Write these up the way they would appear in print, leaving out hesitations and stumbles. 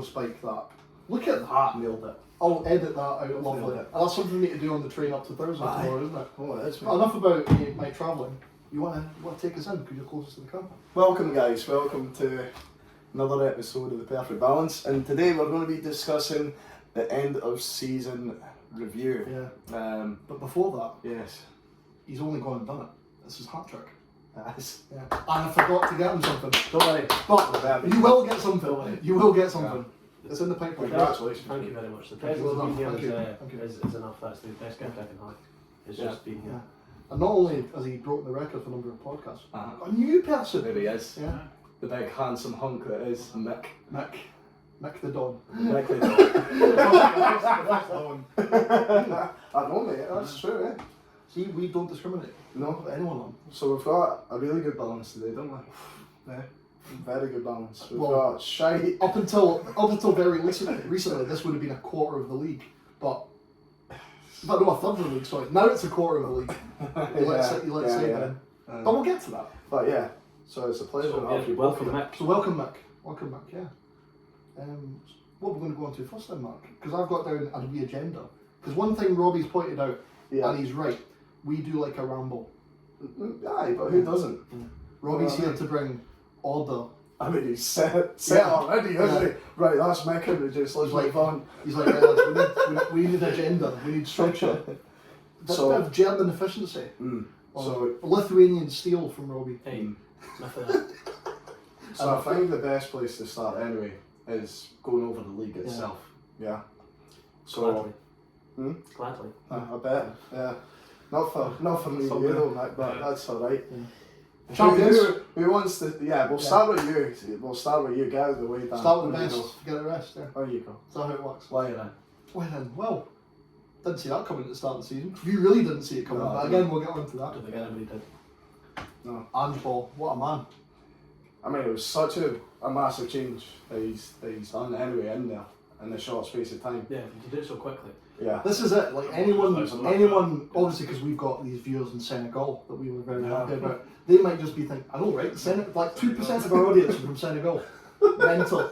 audio spike that. Look at that. Nailed it. I'll edit that out Nailed lovely. it. And that's something for me to do on the train up to Thursday tomorrow, isn't it? Oh, it is, mate. Enough about my travelling. You want to take us in because you're closest to the camera? Welcome, guys. Welcome to another episode of The Perfect Balance. And today we're going to be discussing the end of season review. Yeah. But before that, Yes. he's only gone and done it. This is hat trick. Yes. Yeah. And I forgot to get him something. Don't worry. But you will get something. Don't worry. You will get something. It's in the pipeline. Congratulations. Thank you very much. The Thank you. presence of being Thank you. here Thank you. is enough. That's the best gift I can have. It's just being here. Yeah. And not only has he broken the record for number of podcasts, Uh-huh. a new person. There he is. Yeah. The big handsome hunk that is Mick. Mick the Don. Mick the dog. I know, mate. That's true, eh? See, we don't discriminate. No. With anyone on. So we've got a really good balance today, don't we? Yeah. Very good balance. We've Well, got Shy. Up until very recently, this would have been a quarter of the league, but no, a third of the league. Sorry, now it's a quarter of the league. You let say that. But we'll get to that. But yeah, so it's a pleasure to have you. Welcome, Mick. So welcome, Mick. Yeah. What we're going to go on to first then, Mark? Because I've got down a wee agenda. Because one thing Robbie's pointed out, and he's right, we do like a ramble. Aye, but who doesn't? Robbie's here to bring order. I mean, he's set already, isn't he? Right, that's Mick introduced. Let's move on. He's like, right, lads, we need an agenda. We need structure. So- Bit of German efficiency. So, Lithuanian steel from Robbie. Hey, enough of that. so I think the best place to start anyway is going over the league itself. Yeah. So, Gladly. I bet. Yeah. Not for me, you know, Mick, but that's all right. Yeah. Champions. Who wants to? Yeah, we'll start with you. We'll start with you. Get out of the way, Dan. Start with the There you best, get the rest. Yeah. go. There you go. Is that how it works? Why then? Well, didn't see that coming at the start of the season. You really didn't see it coming, No, I but didn't. again, we'll get on to I that. don't think anybody did. No. Ange Ball, what a man. I mean, it was such a massive change that he's done anyway in there in a short space of time. Yeah, you did it so quickly. Yeah. This is it. Like anyone, obviously, because we've got these viewers in Senegal that we were very happy about. They might just be thinking, I know, right? Like 2% of our audience are from Senegal. Mental.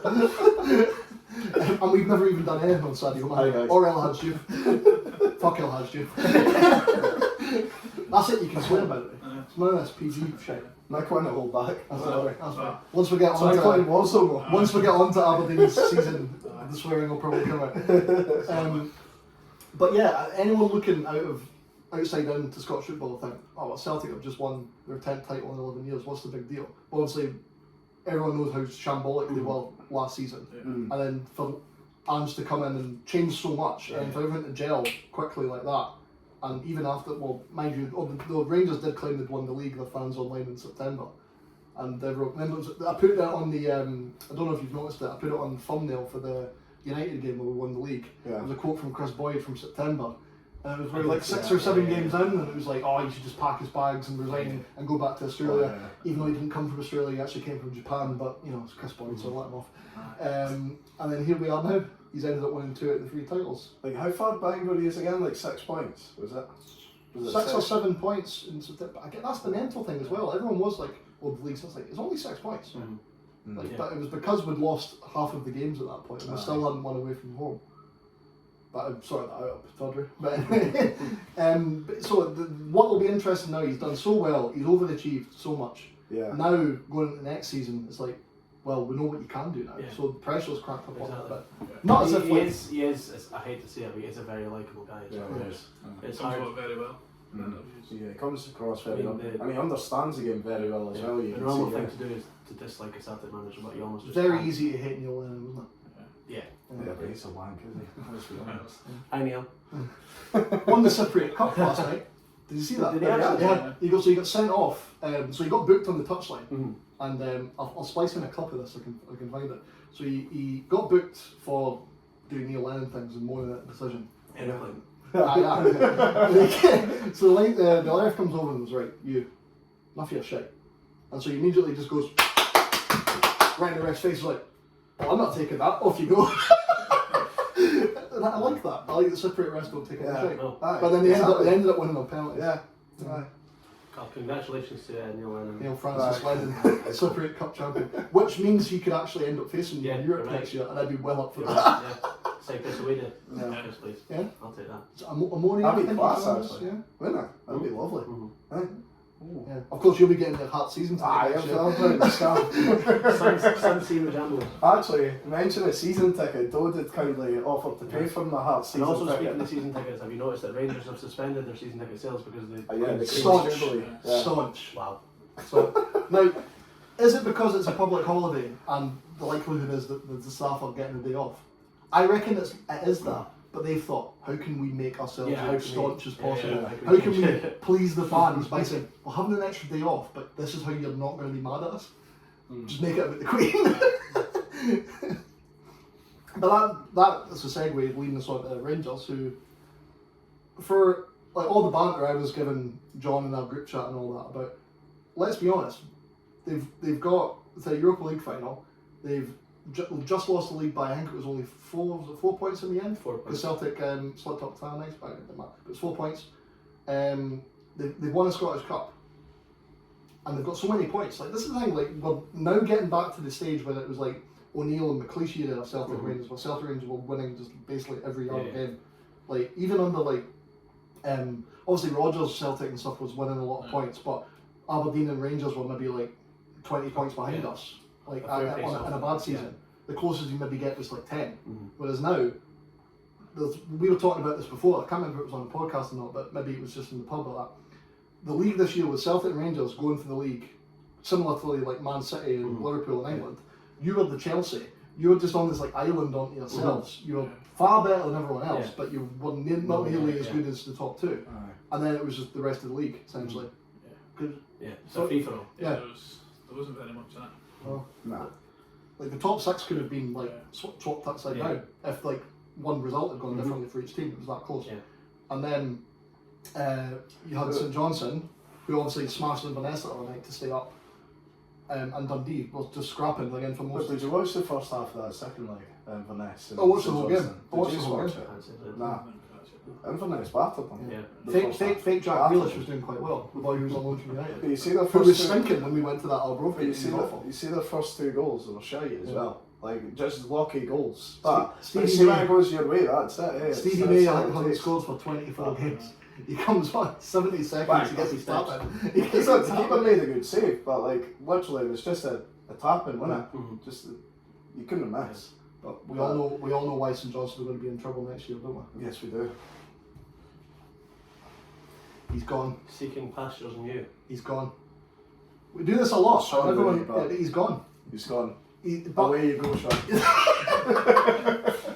And we've never even done anything on Sadio Hi, Mane guys. or El Hadji Diouf. Fuck El Hadji Diouf. That's it. You can swear about it. It's none of this PG shit. Mick went to hold back. That's right. That's right. Once we get So I on played to Warsaw. once we get on to Aberdeen's season, the swearing will probably come out. But yeah, anyone looking outside in to Scottish football will think, oh, well, Celtic have just won their 10th title in 11 years. What's the big deal? Well, obviously, everyone knows how shambolic they were last season, and then for Ange to come in and change so much, and for everyone to gel quickly like that. And even after, well, mind you, the Rangers did claim they'd won the league, their fans online in September. And I put that on the, I don't know if you've noticed it, I put it on the thumbnail for the United game where we won the league. Yeah. It was a quote from Chris Boyd from September. And it was like 6 or 7 games in, and it was like, oh, he should just pack his bags and resign and go back to Australia. Even though he didn't come from Australia, he actually came from Japan, but, you know, it's Chris Boyd, so I let him off. And then here we are now. He's ended up winning 2 out of the 3 titles. Like, how far behind were he again? Like 6 points, was it? 6 or 7 points in September. Again, that's the mental thing as well. Everyone was like, well, the league's like, it's only 6 points. But it was because we'd lost half of the games at that point, and we still hadn't won away from home. But I'm sorry that out up Todry. But so what will be interesting now? He's done so well. He's overachieved so much. Yeah. Now going into the next season, it's like, well, we know what you can do now. Yeah. So the pressure's cracked up a little Exactly. bit. Not as if he like, is, I hate to say it, but he is a very likeable guy. Yeah, he is. It's Comes hard. out very well. Yeah, he comes across very I mean, well. And he understands the game very well as well. You The can normal see, thing to do is to dislike a Celtic manager, but you almost just very can't. easy to hate Neil Lennon, wasn't it? Yeah. Yeah, but he's a wank, isn't he? Let's be honest. Hi Neil. Won the Cypriot Cup last night. Did you see that? Did he actually? Yeah. He got sent off. So he got booked on the touchline. And I'll splice in a clip of this. I can find it. So he got booked for doing Neil Lennon things and moaning at the decision. Anything. So like the ref comes over and was right, you, enough of your shit. And so he immediately just goes right in the ref's face, like, oh, I'm not taking that, off you go. And I like that. I like the Cypriot refs don't take it. No. But then they ended up winning on penalties. Yeah. Can't Congratulations to Neil Lennon. Neil Francis Lennon, Super 8 Cup champion, which means he could actually end up facing you in Europe right. next year, and I'd be well up for You're that. right, yeah. Take this away then. Yeah. Yes, please. Yeah. I'll take that. So Ammonia, That'd be I think class, he's on this, actually. yeah. Wouldn't it? That'd be lovely. Mm-hmm. Aye. Yeah. Of course, you'll be getting the Heart season ticket Aye, next year. I'm playing the stuff. Sun Sea Jambo. Actually, mention a season ticket. Doe did kindly offer to pay for my Heart And season also ticket. speaking of season tickets, have you noticed that Rangers have suspended their season ticket sales because they... Yeah, the Staunch. Jubilee. Yeah. Staunch. Wow. So, now, is it because it's a public holiday and the likelihood is that the staff are getting a day off? I reckon it is that, but they've thought, how can we make ourselves Yeah, how as can staunch we- as possible? yeah, How can we please the fans by saying, we're having an extra day off, but this is how you're not going to be mad at us? Just make it about the Queen. But that's a segue leading us on to the Rangers, who, for like all the banter I was giving John in our group chat and all that about, let's be honest, they've got the Europa League final. They've just lost the league by, I think it was only 4 points in the end. 4 Because points. Celtic slipped up to nice, but it was 4 points. They've won a Scottish Cup, and they've got so many points. Like, this is the thing. Like, we're now getting back to the stage where it was like O'Neill and McLeish era of Celtic Rangers, where Celtic Rangers were winning just basically every other game. Like, even under like obviously Rodgers, Celtic and stuff was winning a lot of points, but Aberdeen and Rangers were maybe like 20 points behind us, like A fair pace in a off. bad season. The closest you maybe get was like 10. Mm-hmm. Whereas now, we were talking about this before, I can't remember if it was on the podcast or not, but maybe it was just in the pub or that. The league this year with Celtic and Rangers going for the league, similar to like Man City and Liverpool in England, you were the Chelsea. You were just on this like island onto yourselves. You were far better than everyone else, Yeah. but you were not nearly as good as the top two. Aye. And then it was just the rest of the league, essentially. Yeah, it's So- a free for all. Yeah. There wasn't very much in it. Oh. Nah. Like the top six could have been like Yeah. swapped upside Yeah. down if like one result had gone differently for each team. It was that close. Yeah. And then you had St Johnstone, who obviously smashed Inverness the other night to stay up, and Dundee was just scrapping again for But most. did you watch the first half of that second leg, Inverness? I watched the whole game. I Did watched you the whole watch game. it? Nah. Inverness battered them. Yeah. The Fake, first fake, half. fake Jack Battered Grealish them. was doing quite well. The boy who was on loan from But United. you see the Who first was two. stinking when we went to that Arbroath But game. you see, He was awful. you see the first two goals, they were shite as Yeah. well. Like, just lucky goals. But Stevie see when May- it goes your way, that's it. Eh? Stevie That's May all it hadn't takes. scored for 24 games. He comes on 70 seconds, Right, he gets his tap in. He It's gets not, his the tap keeper in. made a good save, but like, literally, it was just a tap in, wasn't it? Mhm. Just, you couldn't have missed. But we all know why St Johnstone are going to be in trouble next year, don't we? Yes, we do. He's gone. Seeking pastures new. He's gone. We do this a lot. Sean Everyone, Rooney, but- he's gone. He's gone. But, Away you go, Sean.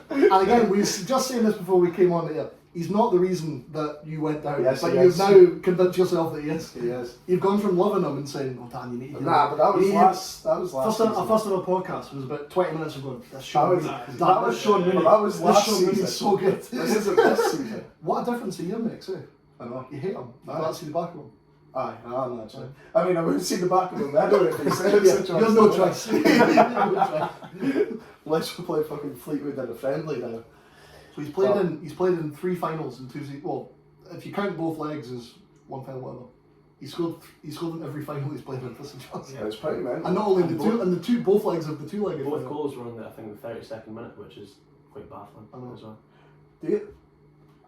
and again, we were just saying this before we came on here. He's not the reason that you went down, Yes, but he you've is. now convinced yourself that he is. He is. You've gone from loving him and saying, "Oh, Dan, you need to." Nah, but that was you need- last. That was last. First, season. our first ever podcast was about 20 minutes ago. That's Sean That was- Rooney. that That was was- Sean Rooney. that was This last Sean Rooney's season. so good. This isn't this season. What a difference a year makes, eh? I know. You hate him. You Aye. can't see the back of him. Aye, no, actually. I mean, I wouldn't see the back of him anyway if he said Yeah, it's a you have no choice. You have no choice. Let's play fucking Fleetwood in a friendly now. So he's played in 3 finals in 2 seasons. Well, if you count both legs as one final, whatever. He scored in every final he's played in for St Johnstone. Yeah, it's pretty mental. And not only both legs of the 2-legged Both final. goals were in the, I think, the 32nd minute, which is quite baffling I know. as well. Do you,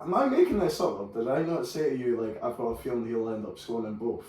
am I making this up, or did I not say to you, like, I've got a feeling he'll end up scoring in both?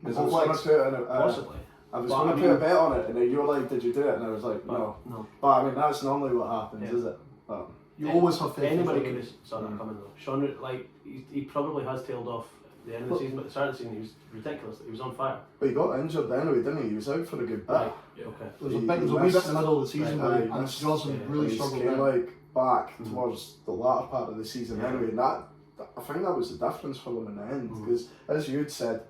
Because I was Both going to legs. put it in a, Possibly. I was But going I to mean- put a bet on it, and then you were like, did you do it? And I was like, no. No. But I mean, that's normally what happens, Yeah. is it? But, You always have faith. in Anybody Sean could Rooney. have saw that coming though. Sean, like, he probably has tailed off at the end of the But- season, but at the start of the season he was ridiculous. He was on fire. but he got injured anyway, didn't he? He was out for a good bit. Right. Yeah. Okay. There was a He wee bit in missed- the middle of the season Right, where he and missed- Johnson yeah, really He struggled came then. like back towards the latter part of the season Yeah. anyway, and that I think that was the difference for him in the end, because as you'd said,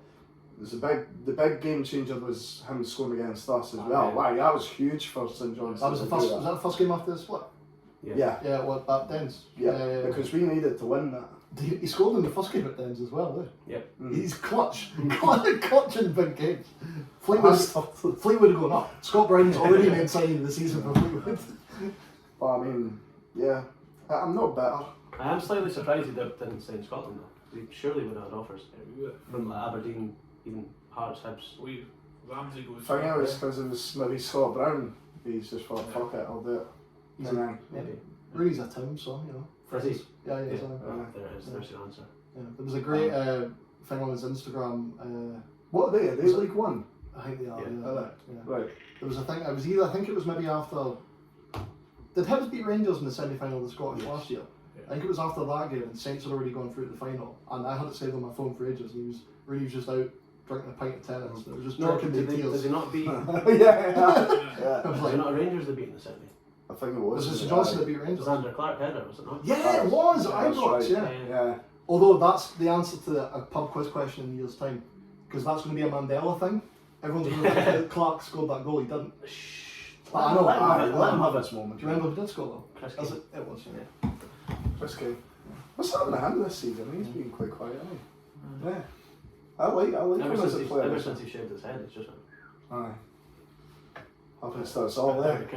the big game changer was him scoring against us as well. yeah. Wow, that was huge for St John's. That was the first. Was that the first game after the split? Yeah, Yeah, what at Dens? yeah, because we needed to win that. He scored in the first game at Dens as well. Eh? Yep. He's clutch, clutch in big games. Fleetwood are going up. Scott Brown's already made signing of the season for Fleetwood. But I mean, yeah, I'm not better. I am slightly surprised he didn't stay in Scotland though. He surely would have had offers from like, Aberdeen, even Hearts, Hibs. We Ramsey goes. Thing is, because it was maybe Scott Brown, he's just thought, fuck it, I'll do it. He's And a, then, Maybe. Rooney's a Tim, so you know. Frizzy. Yeah, Yeah. so, Oh, there it is. There's your answer. yeah. There was a great thing on his Instagram. what are they? Are they League One? I think they are. Yeah. Yeah. Are they? Yeah. Right. There was a thing. I was either. I think it was maybe after. Did Hibs beat Rangers in the semi-final of the Scottish Yes. last year? Yeah. I think it was after that game, and Saints had already gone through to the final, and I had it saved on my phone for ages. And Rooney was just out drinking a pint of tennis. And it was just No, drinking to did tears. they not beat? yeah. I was Was it like, not Rangers that beat in the semi? I think it was. was it St Johnson that beat It was Rangers? Andrew Clark header, was it not? Yeah, it was. Yeah, I that's got right. yeah. Yeah. Although that's the answer to a pub quiz question in a year's time, because that's going to be a Mandela thing. Everyone's going to think that Clark scored that goal. He didn't. Shh. But I know. Let him have it. this moment. Do you remember who did score though? Chris Is Kane. it? It was. Yeah. Chris Kane. What's happened to him this season? He's been quite quiet, hasn't he? Yeah. I like him as a player. Ever since he shaved his head, it's just. Aye. Happens to us all there.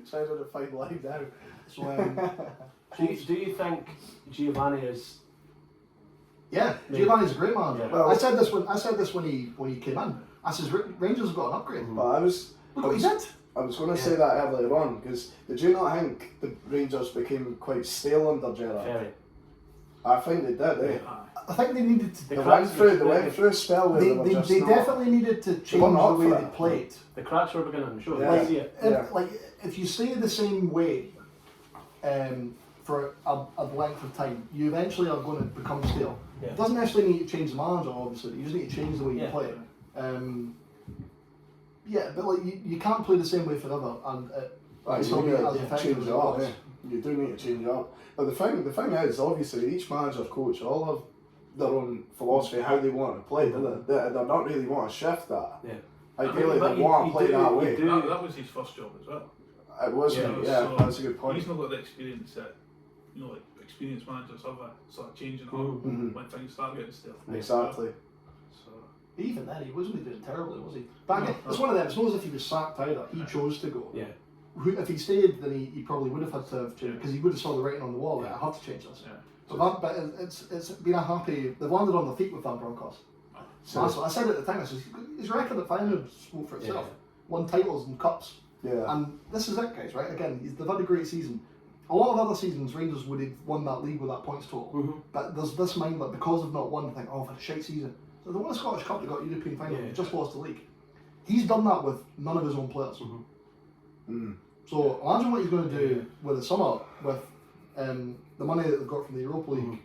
Trying to find line now. So Do you think Giovanni is? yeah, Maybe. Giovanni's a great manager. Yeah. Well- I said this when he came in. I said Rangers have got an upgrade. But I was Look what he did. going to say that earlier on, because did you not think the Rangers became quite stale under Gerrard? Very. I think they did, eh? Aye. I think they needed to. The They cracks went were- through a spell where They, were they, just they not- definitely needed to change weren't the up way for they it. played. The cracks were beginning to show. Yeah. I see it. Yeah. Like if you stay the same way for a length of time, you eventually are going to become stale. Yeah. It doesn't necessarily need to change the manager, obviously. You just need to change the way you Yeah. play. Yeah, but like you can't play the same way forever, and Right, it's you not need as to effective change as it it up, was. eh? You do need to change it up. But the thing is, obviously, each manager, coach, all have their own philosophy how they want to play. They're not really want to shift that. Yeah. Ideally, But they you- want you to play do- that you way. do- That was his first job as well. It was, Yeah, yeah, so that's a good point. He's not got the experience that like experienced managers have a sort of changing up Mhm. when things start getting stale. Exactly. So Even then, he wasn't doing terribly, was he? But again, it's one of them. It's not as if he was sacked either. He chose to go. Yeah. If he stayed, then he probably would have had to have changed because he would have saw the writing on the wall. Like, Yeah. I have to change this. yeah. But it's been a happy. They've landed on their feet with that Broncos. So, That's what I said at the time. I said his record at finals spoke for itself. Won titles and cups. yeah. And this is it, guys. Right? Again, they've had a great season. A lot of other seasons, Rangers would have won that league with that points total. Mm-hmm. But there's this mind that because they've not won, they think, oh, I've had a shite season. So they won a Scottish Cup, they got European final, Yeah. they've just lost the league. He's done that with none of his own players. Mm. So imagine what he's going to do with the summer, with the money that they've got from the Europa League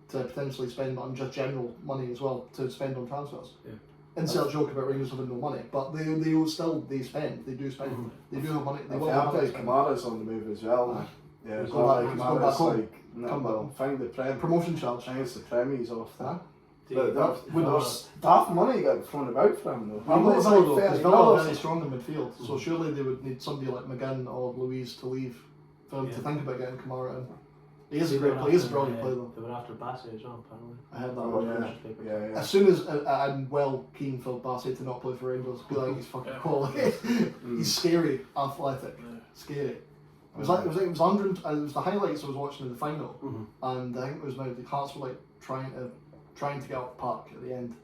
to potentially spend on just general money as well, to spend on transfers. Yeah. Insert joke about Rangers having no money, but they do spend, they do spend, they do have money, they If will you have have money guys, to spend. Kamara's on the move as well. Aye. Yeah, He's it's going not back- like he's going back Kamara's home. like, no, Come well, back. find the prem. Promotion charge. I think it's the premies off Huh? that. But there's half money got thrown about for him though. I'm not It's Villa like though, because 30 Villa are dollars. very strong in midfield, so surely they would need somebody like McGinn or Louise to leave for them to Yeah. think about getting Kamara in. He is a great player, he is a brilliant player though. They were after Bassett as well, apparently. I heard that. Oh, one. yeah. Yeah, As soon as I'm well keen for Bassett to not play for Rangers, because I think he's fucking Yeah. quality. He's scary, athletic, Yeah. scary. It was 100. It was the highlights I was watching in the final, Mhm. and I think it was now the Hearts were like trying to get up the park at the end,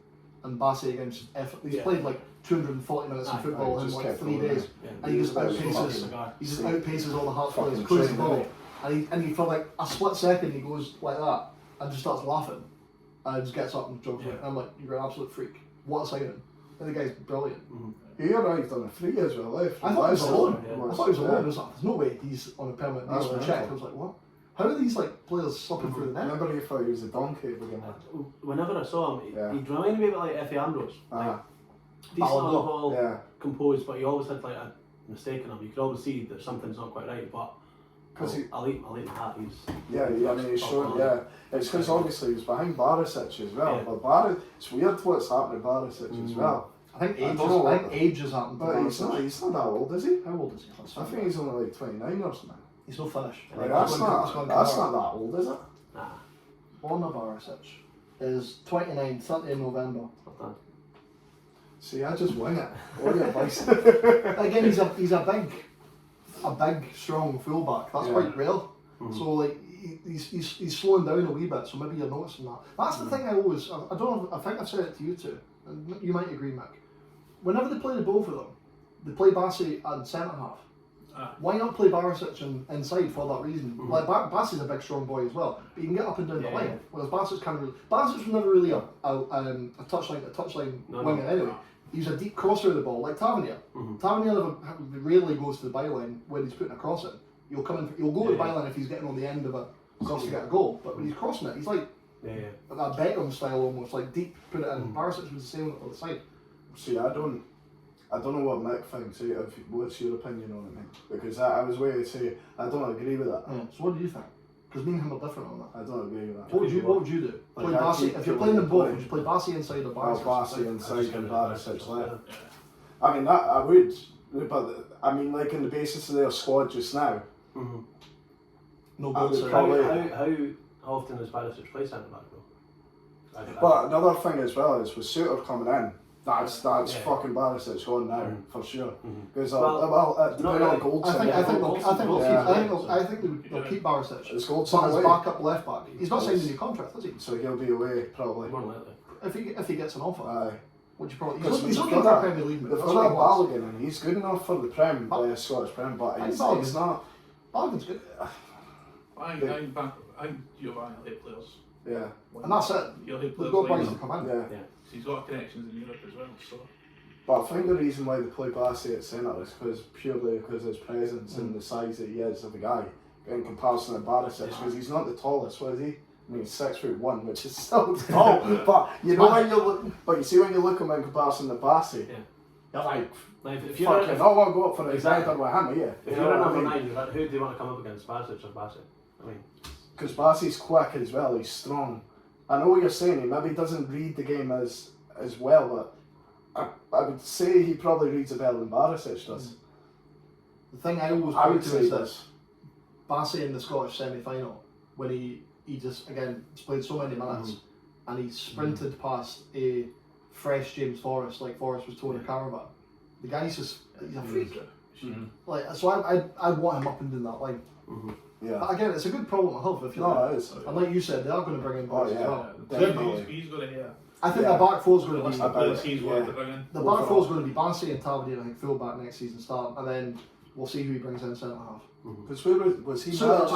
and Bassett against effort. He's Yeah. played like 240 minutes of Aye, football aye, in just like kept 3 going, days. Yeah. And he just That was outpaces. Cigar. He just See, outpaces all the Hearts players, fucking clears the train, ball, innit? and he for like a split second he goes like that and just starts laughing, and just gets up and jogs away. Yeah. And I'm like, you're an absolute freak. What a signing! And the guy's brilliant. He arrived on a free as well, eh? I thought he was Leicester. alone. Yeah. I thought he was alone. I was like, there's no way he's on a permanent That's deal with a mental. check. I was like, what? How are these like players slipping through the net? Remember you thought he was a donkey again? Whenever I saw him, Yeah. he reminded me a bit like Effie Ambrose. Like, decent Ballon on the ball, Yeah. composed, but he always had like a mistake in him. You could always see that something's not quite right, but 'Cause he- I'll eat that. Yeah, I mean, he's showing, yeah. It's because obviously he was behind Barisic as well. Yeah. But it's weird what's happening to Barisic as well. I think I age. don't know I think what- age has happened. to But he's Barisic. not that old, is he? How old is he? Let's I find think out. he's only like 29 or something. He's no Finnish. Like, Yeah, that's not that old, is it? Nah, Borna Barisic is 29, 30 November. not done. See, I just wing it. What your advice? Again, he's a big, strong fullback. That's Yeah. quite rare. Mhm. So like he's slowing down a wee bit, so maybe you're noticing that. That's the thing I always, I don't know, I think I've said it to you too, and you might agree, Mick. Whenever they play the both of them, they play Bassey and centre half. Why not play Barisic inside for that reason? Like Bassey's a big strong boy as well, but you can get up and down the line. Whereas Barisic can't really. Barisic was never really a touchline winger anyway. He's a deep crosser of the ball, like Tavernier. Tavernier rarely goes to the byline when he's putting a cross in. He'll come in. He'll go to the byline if he's getting on the end of a cross to get a goal. But when he's crossing it, he's like that Beckham style almost, like deep, put it in. Barisic was the same on the side. See, I don't know what Mick thinks. What's your opinion on it, mate? Because I was waiting to say I don't agree with that. Yeah. So what do you think? Because me and him are different on that. I don't agree with that. What would you do? Play Bassey. If you're playing them both, would you play Bassey inside or Barisic? Bassey inside and Barisic left. I mean that I would, but I mean like on the basis of their squad just now. No goals. How often does Barisic play centre back though? But another thing as well is with Suter coming in, that's fucking Barisic on now for sure. Because depending on goals. I think they'll keep Barisic. His goals as backup left back. He's not signed a new contract, has he? So he'll be away probably. More likely. If he gets an offer. Aye. Which you probably he's looking for Premier League. They've got Balogun and he's good enough for the Prem, Scottish Prem, but he's not. Balogun's good. I think Giovanni will hit players. Yeah. And that's it. He'll hit They've players got like boys to come in. Yeah. So he's got connections in Europe as well. So. But I think the reason why they play Bassey at centre is purely because of his presence and the size that he is of a guy in comparison to Barisic, because he's not the tallest, what is he? I mean, he's 6'1", which is still tall. But you know when you look, but you see when you look at him in comparison to Bassey, you're like, if you're I don't want to go up for exactly with him, yeah. If you're a number 9, who do you want to come up against, Barisic or Bassey? I mean, because Bassey's quick as well. He's strong. I know what you're saying. He maybe doesn't read the game as well, but I would say he probably reads it better than Barisic does. The thing I always point to is this: Bassey in the Scottish semi-final, when he just again played so many minutes and he sprinted past a fresh James Forrest like Forrest was towing a caravan. The guy's just he's a freak. Like so, I want him up and down that line. Yeah. But again, it's a good problem to have if you're no, it is. And like you said, they are going to bring in boys as well. He's going to I think the back four is going to be the back four is going to be Bassey and Tavernier, I think, full back next season start, and then we'll see who he brings in centre half. Because where was he? So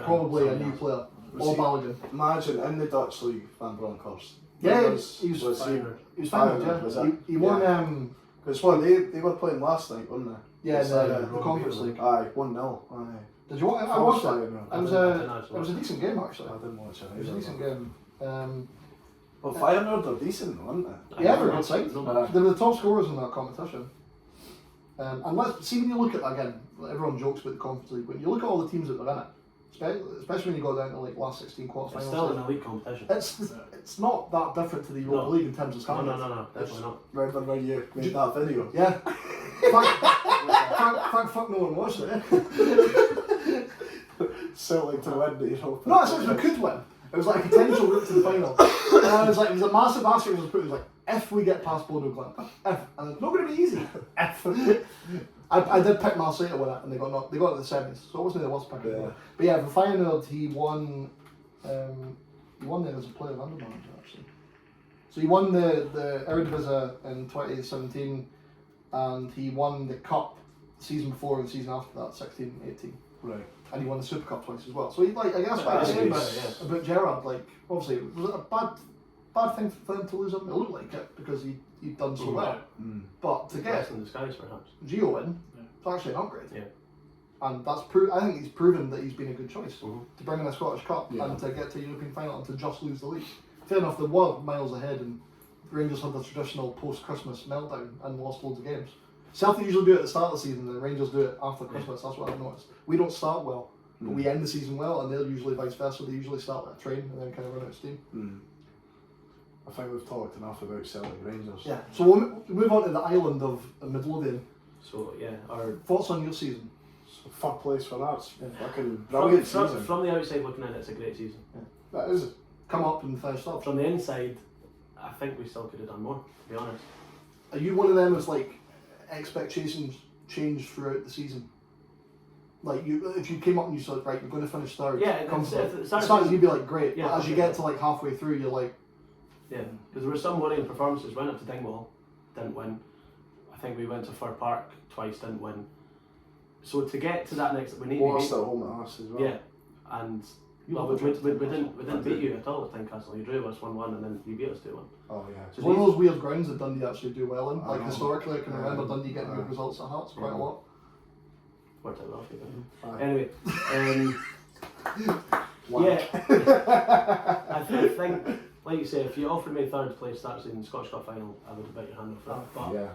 probably a new player. Or Balogun. Imagine in the Dutch league, Van Bronckhorst. Yeah, he was fine. Yeah, he won. Because what they were playing last night, weren't they? Yeah, the Conference League. Aye, 1-0. Aye. Did you watch? I watched it. It was a decent game actually. I didn't watch it. It was a decent game. Well, Feyenoord are decent, aren't they? Yeah, they're a good side. They're the top scorers in that competition. And let's see when you look at that again. Everyone jokes about the Conference League, but you look at all the teams that are in it, especially when you go down to like last 16 quarterfinals. It's still an elite competition. It's not that different to the Europa League in terms of standards. No, definitely not. Remember when you made that video? Yeah. Thank fuck no one watched it. Celtic to win the Europa. No, I said we could win. It was like a potential route to the final. And I was like, it was a massive asterisk was put. It was like, if we get past Bodo Glimt, if, and it's not going to be easy. If. I did pick Marseille to win it, and they got to the semis, so it wasn't the worst pick. Yeah. But yeah, for Feyenoord, he won there as a player under manager actually. So he won the Eredivisie in 2017, and he won the Cup the season before and the season after that, 16-18. Right. And he won the Super Cup twice as well. So he like I guess what I say about Gerrard, like obviously was it a bad thing for them to lose him? It looked like it because he'd done so well. But to get in disguise perhaps. Gio in, it's actually an upgrade. Yeah. And that's I think he's proven that he's been a good choice to bring in a Scottish Cup and to get to a European final and to just lose the league. Fair enough, they were miles ahead and Rangers had the traditional post-Christmas meltdown and lost loads of games. Celtic usually do it at the start of the season and Rangers do it after Christmas, that's what I've noticed. We don't start well, but we end the season well, and they're usually vice versa. They usually start like a train and then kind of run out of steam. I think we've talked enough about Celtic Rangers. Yeah, so we'll move on to the island of Midlothian. So yeah, our thoughts on your season? Fuck place for that. Fucking brilliant season. From the outside looking in, it's a great season. Yeah. That is. Come up and finish up. From the inside, I think we still could have done more, to be honest. Are you one of them that's like expectations changed throughout the season? Like if you came up and you said, right, you're going to finish third. Yeah, sometimes you'd be like, great. Yeah, but as you get to like halfway through, you're like, yeah, because there were some worrying performances. Went up to Dingwall, didn't win. I think we went to Fir Park twice, didn't win. So to get to that next, we need Lost to at home at us as well. yeah, and well, we didn't beat you at all at Tynecastle. You drew us 1-1 and then you beat us 2-1. Oh yeah. it's one of those weird grounds that Dundee actually do well in. Like know. historically, I can remember Dundee getting good results at Hearts quite a lot. Worked out well for you. Aye. Anyway, Wow. yeah, I think, like you say, if you offered me third place that season, Scottish Cup final, I would have bet your hand off that. But Yeah.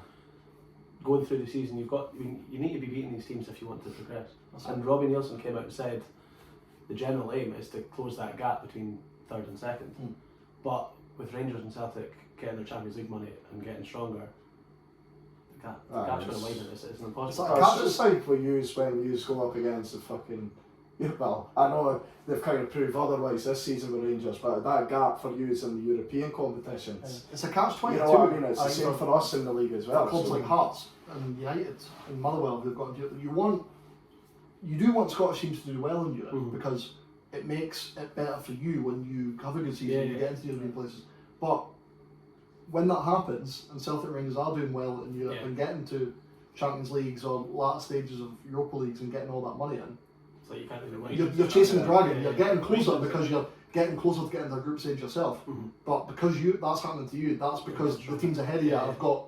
going through the season, you need to be beating these teams if you want to progress. That's And it. Robbie Nielsen came out and said the general aim is to close that gap between third and second. Mm. But with Rangers and Celtic getting their Champions League money and getting stronger, the gap's going to widen. It's an impossible. It's just like we use when you go up against the fucking. Well, I know they've kind of proved otherwise this season with Rangers, but that gap for you in the European competitions. It's a catch-22. You know what I mean? It's the I same think for us in the league as well. clubs so- like Hearts and United and Motherwell who've got into it. You do want Scottish teams to do well in Europe because it makes it better for you when you have a good season and you get into the European places. But when that happens and Celtic Rangers are doing well in Europe and getting to Champions Leagues or latter stages of Europa Leagues and getting all that money in, So you can't really win. you're chasing the dragon. You're getting closer because you're getting closer to getting to a group stage yourself. But because that's happening to you, that's because the teams ahead of you have got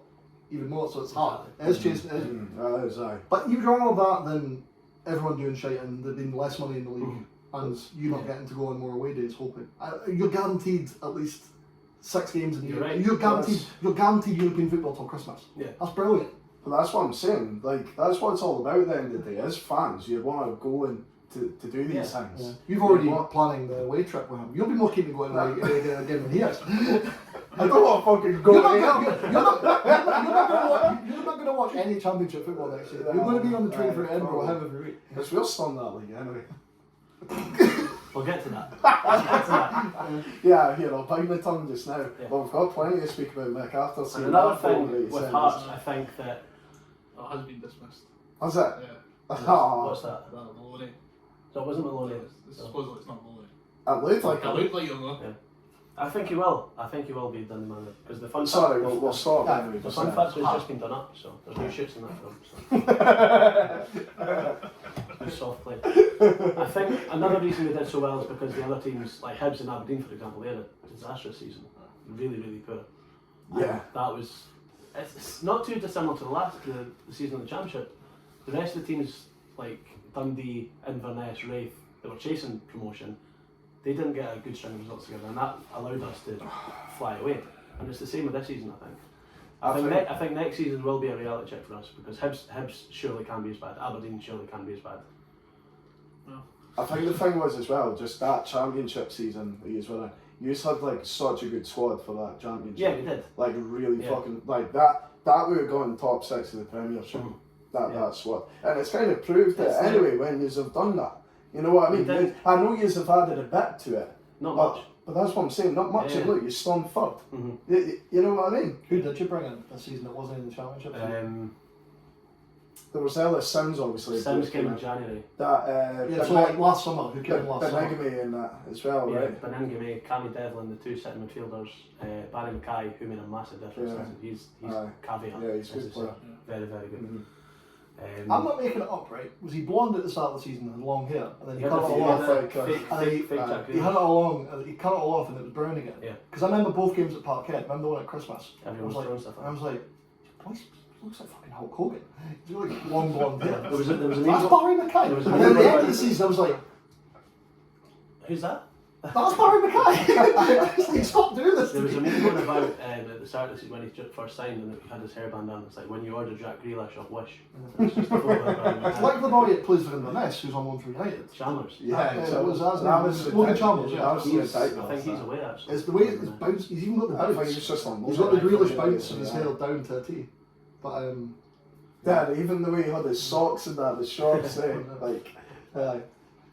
even more. So it's hard. It is chasing. It is. That is aye. But you draw all that, then everyone doing shit and there being less money in the league, and you not getting to go on more away days. Hoping you're guaranteed at least 6 games in the year. Right. You're guaranteed European football till Christmas. Yeah, that's brilliant. But that's what I'm saying. Like that's what it's all about. At the end of the day, as fans, you want to go and to do these things. Yeah. You've already planning the away trip with him. You'll be more keen to go away again than he is. I don't want to fucking go. You're not going to watch any championship football next year. You're going to be on the train for Edinburgh with him every week. Because we'll stun that league anyway. we'll get to that. Yeah, here, I'll bite my tongue just now. Yeah. But we've got plenty to speak about Mick after And seeing another that photo that thing he with sent Hearts, us. I think that. It has been dismissed. Has it? Yeah. Oh, What's that? Maloney. So it wasn't Maloney. Supposedly it's not Maloney. it looked like It looked like him though. Yeah. I think he will. I think he will be done the man because the fun. Sorry, fact, we'll stop anyway. The fun factory's just been done up, so there's new shoots in that film. So. New soft play. I think another reason we did so well is because the other teams, like Hibs and Aberdeen, for example, they had a disastrous season. Really, really poor. Yeah. And that was. It's not too dissimilar to the season of the Championship. The rest of the teams, like Dundee, Inverness, Raith, that were chasing promotion, they didn't get a good string of results together, and that allowed us to fly away. And it's the same with this season, I think. I think next season will be a reality check for us because Hibs surely can be as bad. Aberdeen surely can be as bad. I think the thing was as well, just that championship season that you were in, you just had like such a good squad for that championship. Yeah, we did. Like really fucking like that would have gone top 6 of the Premiership. That squad. And it's kind of proved it anyway when yous have done that. You know what I mean? I know yous have added a bit to it. Not much. But that's what I'm saying, not much. Yeah. Look, you stormed third. You know what I mean? Who did you bring in this season that wasn't in the championship? There was Ellis Sims, obviously. Sims came in January. Yeah, so like last summer, who came in last summer? Benigamy in that as well, right? Beningame, Cammy Devlin, the 2 sitting midfielders, Barry Mackay, who made a massive difference. Yeah. He's caveat. Yeah, he's a good player. Very, very good. I'm not making it up, right? Was he blonde at the start of the season and long hair, and then he Yeah, cut it all off? fake Jack He had it all long, and he cut it all off, and it was brown again. Yeah. Because I remember both games at Parkhead. Remember the one at Christmas? Everyone was throwing stuff at I was like, boy, he looks like fucking Hulk Hogan. He's got like long blonde hair. There was an That's email. Barry Mackay. There was And an then at the email end of the season, I was like, Who's that? that's Barry Mackay. Like, stop doing this. There was a meme going about at the start of the season when he first signed and he had his hairband on. It's like when you order Jack Grealish off Wish. It's just a photo of Barry It's Mackay. like the boy that plays for Inverness, who's on loan for United. Chalmers. Yeah, it was as that was the Logan type- Chalmers, that yeah. was the He's, type I of think he's that. away actually. It's the way it's bounce. He's even got the I think bounce. he's just on He's got the Grealish Yeah, bounce and he's yeah. held down to a T. But Yeah, even the way he had his socks and that, the shorts, like.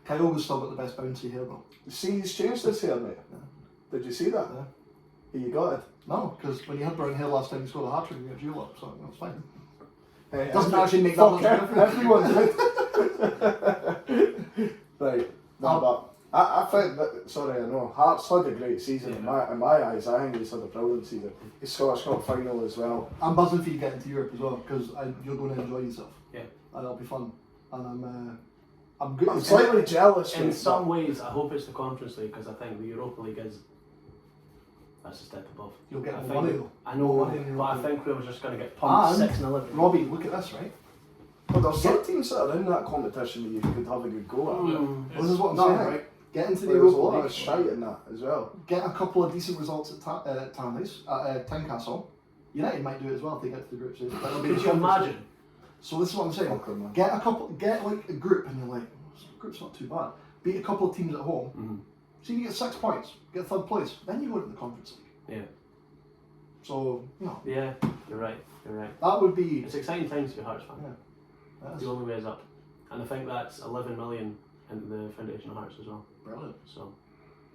Kyogo's still got the best bouncy hair though. See, he's changed his hair, mate. Did you see that? Yeah. You got it. No, because when you had brown hair last time, you scored a hat trick and you got julep, so that's fine. Hey, Doesn't actually make that much difference. Everyone did. No, but I think that, sorry, I know, Hearts had a great season in my eyes. I think he's had a brilliant season. He's Scottish Cup final as well. I'm buzzing for you getting to Europe as well because you're going to enjoy yourself. Yeah. And it'll be fun. And I'm good. I'm slightly jealous. In some ways, I hope it's the Conference League because I think the Europa League that's a step above. You'll get I more think money though. I know, More money in but I Europa think we were just going to get pumped And 6-0. Robbie, look at this, right? But there's some teams that are in that competition that you could have a good go at. Mm. Well, this is what I'm No, saying, right. right? Get into the There's a Europa lot League. of shite in that as well. Get a couple of decent results at Tynecastle. United might do it as well if they get to the group stage. But it'll be Could the you Conference imagine? League. So this is what I'm saying. Fuck 'em, man. Get like a group, and you're like, this group's not too bad. Beat a couple of teams at home. Mm. See, you get 6 points, get third place, then you go to the Conference League. Yeah. So Yeah, you're right. that would be. It's exciting times to be a Hearts fan. Yeah. That The is only way is up. And I think that's 11 million into the foundation of Hearts as well. brilliant. So,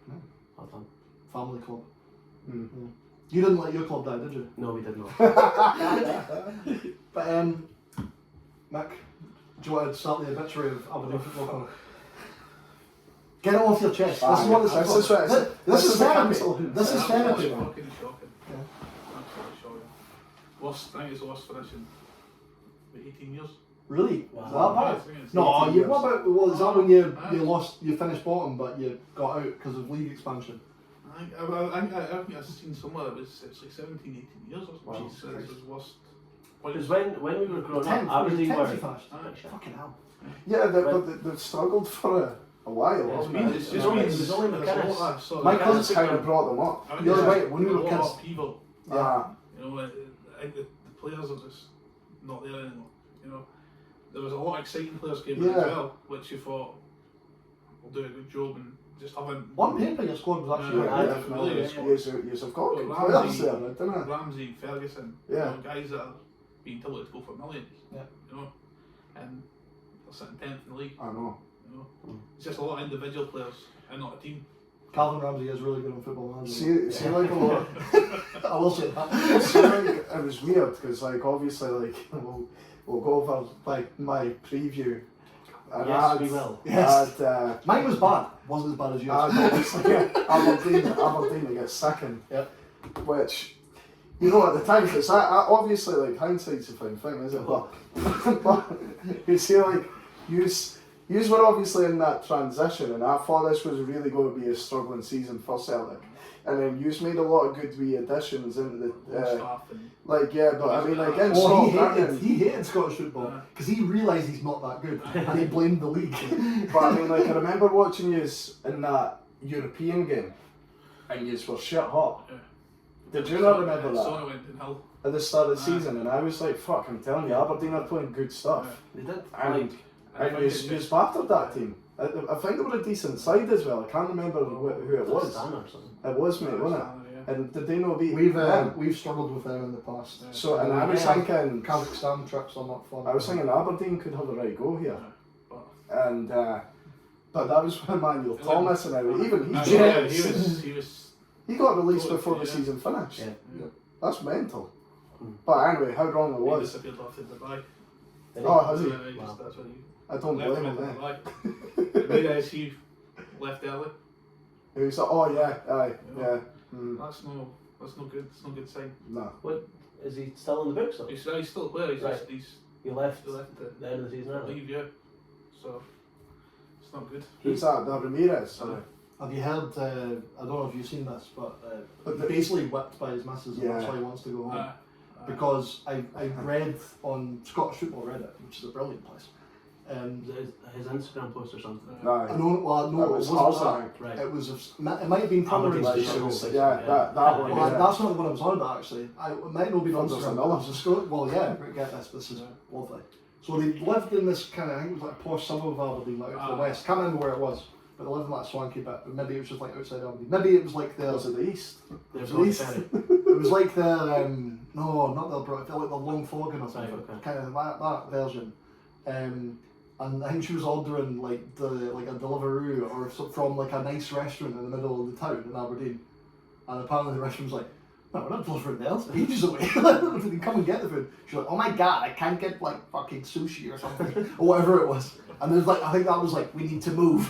Yeah. well done. Family club. Mm. You didn't let your club die, did you? No, we did not. But Mick, do you want to start the obituary of Aberdeen Football Club? Get it off your chest. This is what this is. This is therapy. This is therapy. man. Fucking shocking. Yeah. Absolutely shocking. Worst, I think it's the worst finish in 18 years. Really? Wow. Is that bad? I think it's No, 18 you, years. what about, well, is that when you finished bottom but you got out because of league expansion? I think I've seen somewhere it was like 17, 18 years or something. Wow. Jesus, it was worst. Because when we were growing Tenth, up, Aberdeen were... you finished. Aye. Fucking hell. Yeah, they've struggled for a while. Yeah, hasn't it's it? It's just been- there's only McInnes. My cousin's It's kind of brought them up. You're right, when we were kids. People, Yeah. you know, I think the players are just not there anymore. You know, there was a lot of exciting players came in as Yeah. well, which you thought will do a good job and just haven't. On paper, your squad was actually Yeah, really Yeah, good. definitely. really Yes, good. yes, I've got good Well, players Ramsey- there, didn't I? Ramsey, Ferguson, Yeah. you know, guys that are being told to go for millions. Yeah. You know, and they're sitting 10th in the league. I know. You know, it's just a lot of individual players and not a team. Calvin Ramsey is really good on Football Manager. See, like a lot. I will say that. See, like, it was weird because, like, obviously, like, we'll go over like my preview. And Yes, we will. Yes. I'd, Mine was bad. Wasn't as bad as yours. obviously Aberdeen to get second. Yep. Which, you know, at the time, because I obviously, like, hindsight's a fine thing, isn't it? But you see, like, yous were obviously in that transition, and I thought this was really going to be a struggling season for Celtic. And then yous made a lot of good wee additions into the, Staff and like, yeah, but I mean, like, in Oh, Scotland, he hated Scottish football because he realised he's not that good and he blamed the league. but I mean, like, I remember watching yous in that European game, and yous were shit hot. Yeah. Did you not remember that? Sonny went in hell. At the start of the season, and I was like, fuck, I'm telling you, Aberdeen are playing good stuff. They did. And, and you battered that team. I think they were a decent side as well. I can't remember who it was. Stan or something. It was, mate, wasn't it? And did they not beat We've we've struggled with them in the past. So, and I was thinking, Kazakhstan trips are not fun. I was thinking Aberdeen could have a right go here. And, but that was when Manuel Thomas and everything, even he was he got released before the yeah. season finished. Yeah. That's mental. But anyway, how wrong it he was. disappeared after Dubai. Oh, has he? Just, that's what he I don't left blame him him there. Dubai. Whereas he left early. He was like, oh yeah, aye, yeah. Mm, That's no good. It's no good sign. no. What, is he still in the books though? He's still a player. He's Right. just he's He left he left the end of the season early. leave, yeah. So it's not good. Who's that? The Ramirez? Sorry. Have you heard? I don't know if you've seen this, but But basically whipped by his missus, and that's Yeah. why he wants to go home. Uh, Because I read on Scottish Football Reddit, which is a brilliant place. His Instagram post or something. I No. know. Well, no, That it was wasn't Harzer. that. Right. It was. It might have been Aberdeen Premier League. League. Yeah, that one. Well, Yeah. that's not what I was on about actually. It might not be on Thunder's Instagram. another. It was a Scot- well, yeah, get this. This is lovely. So they lived in this kind of, I think it was like a posh suburb of Aberdeen, like out to the west. Can't remember where it was, but they lived in that swanky bit. But maybe it was just like outside Aberdeen. Maybe it was like the. Was it the East? There's At no least- ferry. It was like the no, not the Bro- like the Long Foggin or something, Right, okay. kind of that version. And I think she was ordering like a Deliveroo or from like a nice restaurant in the middle of the town in Aberdeen, and apparently the restaurant was like, no, we're not delivering there, it's ages away. They come and get the food. She's like, oh my god, I can't get like fucking sushi or something or whatever it was. And there's like, I think that was like, we need to move.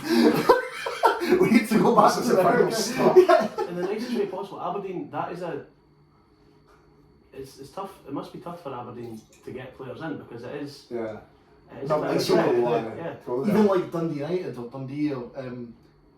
We need to go back to the final start. In the nicest way possible. Aberdeen, that is it's tough. It must be tough for Aberdeen to get players in because it is. Yeah. It is Not a like bit of a so threat. long. Yeah. Even like Dundee United or Dundee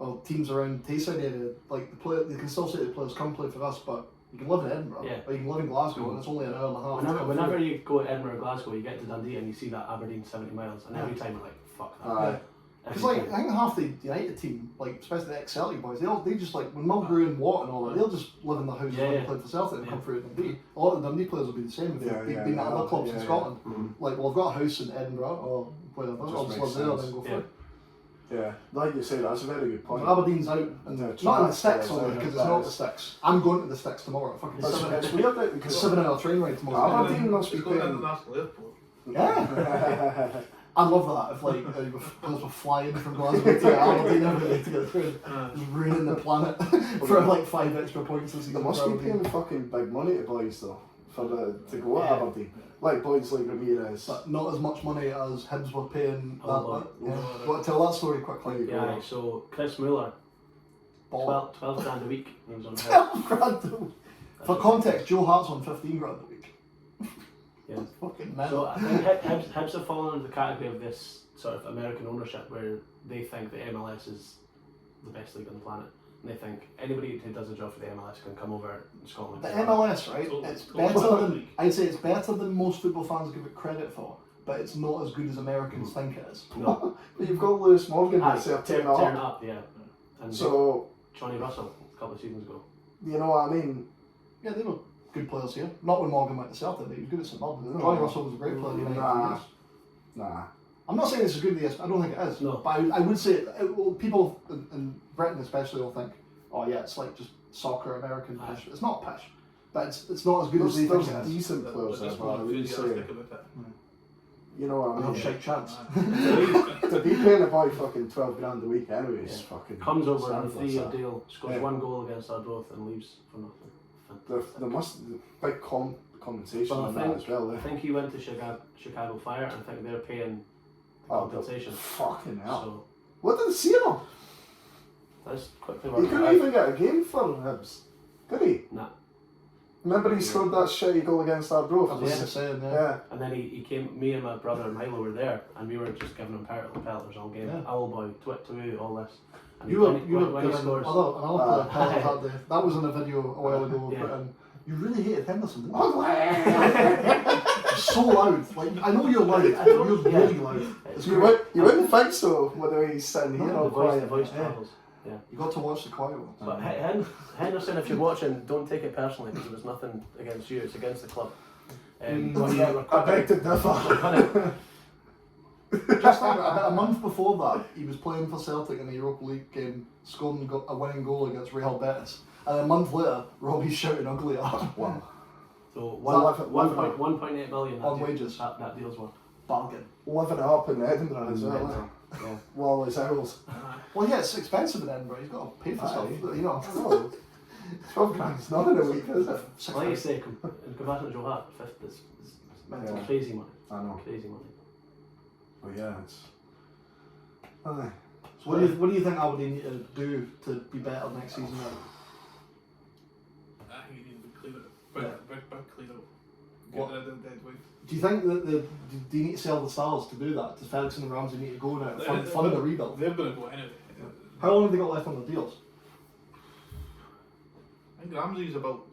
or teams around Tayside area, like they can still say the players come play for us, but you can live in Edinburgh, Yeah. or you can live in Glasgow, and it's only an hour and a half. Whenever you go to Edinburgh or Glasgow, you get to Dundee and you see that Aberdeen 70 miles, and every time you're like, fuck that. Aye. Because like I think half the United team, like especially the ex-Celtic boys, they just like when Mulgrew and Watt and all that, they'll just live in their houses when they play for Celtic and come through Dundee. A lot of the Dundee players will be the same if they've been at other clubs in Scotland. Like, well, I've got a house in Edinburgh or whatever, I'll just live there and then go through. Yeah, like you say, that's a very good point. So Aberdeen's out, and not in the sticks only because it's not the sticks. I'm going to the sticks tomorrow. It's weird that It's a 7-hour train ride tomorrow. Aberdeen must be It's going to playing. international airport. Yeah. I'd love that if like players were flying from Glasgow to Aberdeen every day to get through, just ruining the planet for like 5 extra points this season. They must be paying fucking big money to boys though for to go at Aberdeen. Like boys like Ramirez. But not as much money as Hibs were paying. Oh, You want to tell that story quickly? Yeah, so Chris Mueller, Ball. 12 grand a week. He was on 12 grand. For context, Joe Hart's on 15 grand a week. Yeah. Fucking So mental. I think Hibs have fallen under the category of this sort of American ownership where they think the MLS is the best league on the planet. And they think anybody who does a job for the MLS can come over to Scotland. The MLS, right? Totally. It's Totally. better than I'd say it's better than most football fans give it credit for, but it's not as good as Americans think it is. No. But you've got Lewis Morgan that's there turn tearing up. up, yeah. And So Johnny Russell a couple of seasons ago. you know what I mean? Yeah, they were good players here. Not when Morgan went to Celtic, but he was good at St Mirren. No. Johnny Russell was a great player in the United for years. Nah. I'm not saying it's as good as I don't think it is. No. But I would say people in Britain especially will think, oh yeah, it's like just soccer American pish. It's not pish, but it's not as good as they think There's it is. decent players Just there, but I more would say, enthusiastic about it. you know what I Another mean? shite chance. To be paying a boy fucking 12 grand a week anyway is Yeah. fucking. Comes over on a scandalous, 3-year that. deal, scores Yeah. 1 goal against Arbroath and leaves for nothing. There must big compensation Well, on that as well. I think he went to Chicago Fire and I think they're paying Oh, compensation. fucking hell. So What did he see him? that's quickly He worked couldn't out. even get a game for Hibs, could he? Nah. Remember he scored that shitty goal against Arbroath? I was just saying, Yeah. And then he came, me and my brother Milo were there, and we were just giving him pelters all game. Yeah. Owl boy, twit to all this. And You were when he giving scores, another player that day. That was in a video a while ago. Yeah. But, you really hated Henderson, didn't you? Oh, So loud. Like I know you're loud. You're really loud. It's you, great. you wouldn't think so with the way he's sitting here all the voice quiet. travels. Yeah. You got to watch the quiet ones. But Henderson, if you're watching, don't take it personally because there's nothing against you. It's against the club. But yeah, we're I beg to differ. Just think about a month before that, he was playing for Celtic in the Europa League game, scoring a winning goal against Real Betis. And a month later, Robbie's shouting ugly at him. Wow. So So 1.8 million on wages. That deal's worth. Bargain. Living it up in Edinburgh as well. Mental. Yeah. Wallace Owls. Well, yeah, it's expensive in Edinburgh. He's got to pay for stuff. Aye. You know. I know. 12 grand's nothing a week, is it? Like you say, in comparison to Joe Hart, it's Yeah. crazy money. I know. Crazy money. But yeah, it's. Aye. So what do you think Aberdeen need to do to be better next season? I think you need to be clear out. Big clear out. What? Get rid of the dead weight. Do you think that do you need to sell the stars to do that? Does Ferguson and Ramsey need to go now? Fund the rebuild. They're going to go anyway. How long have they got left on the deals? I think Ramsey's about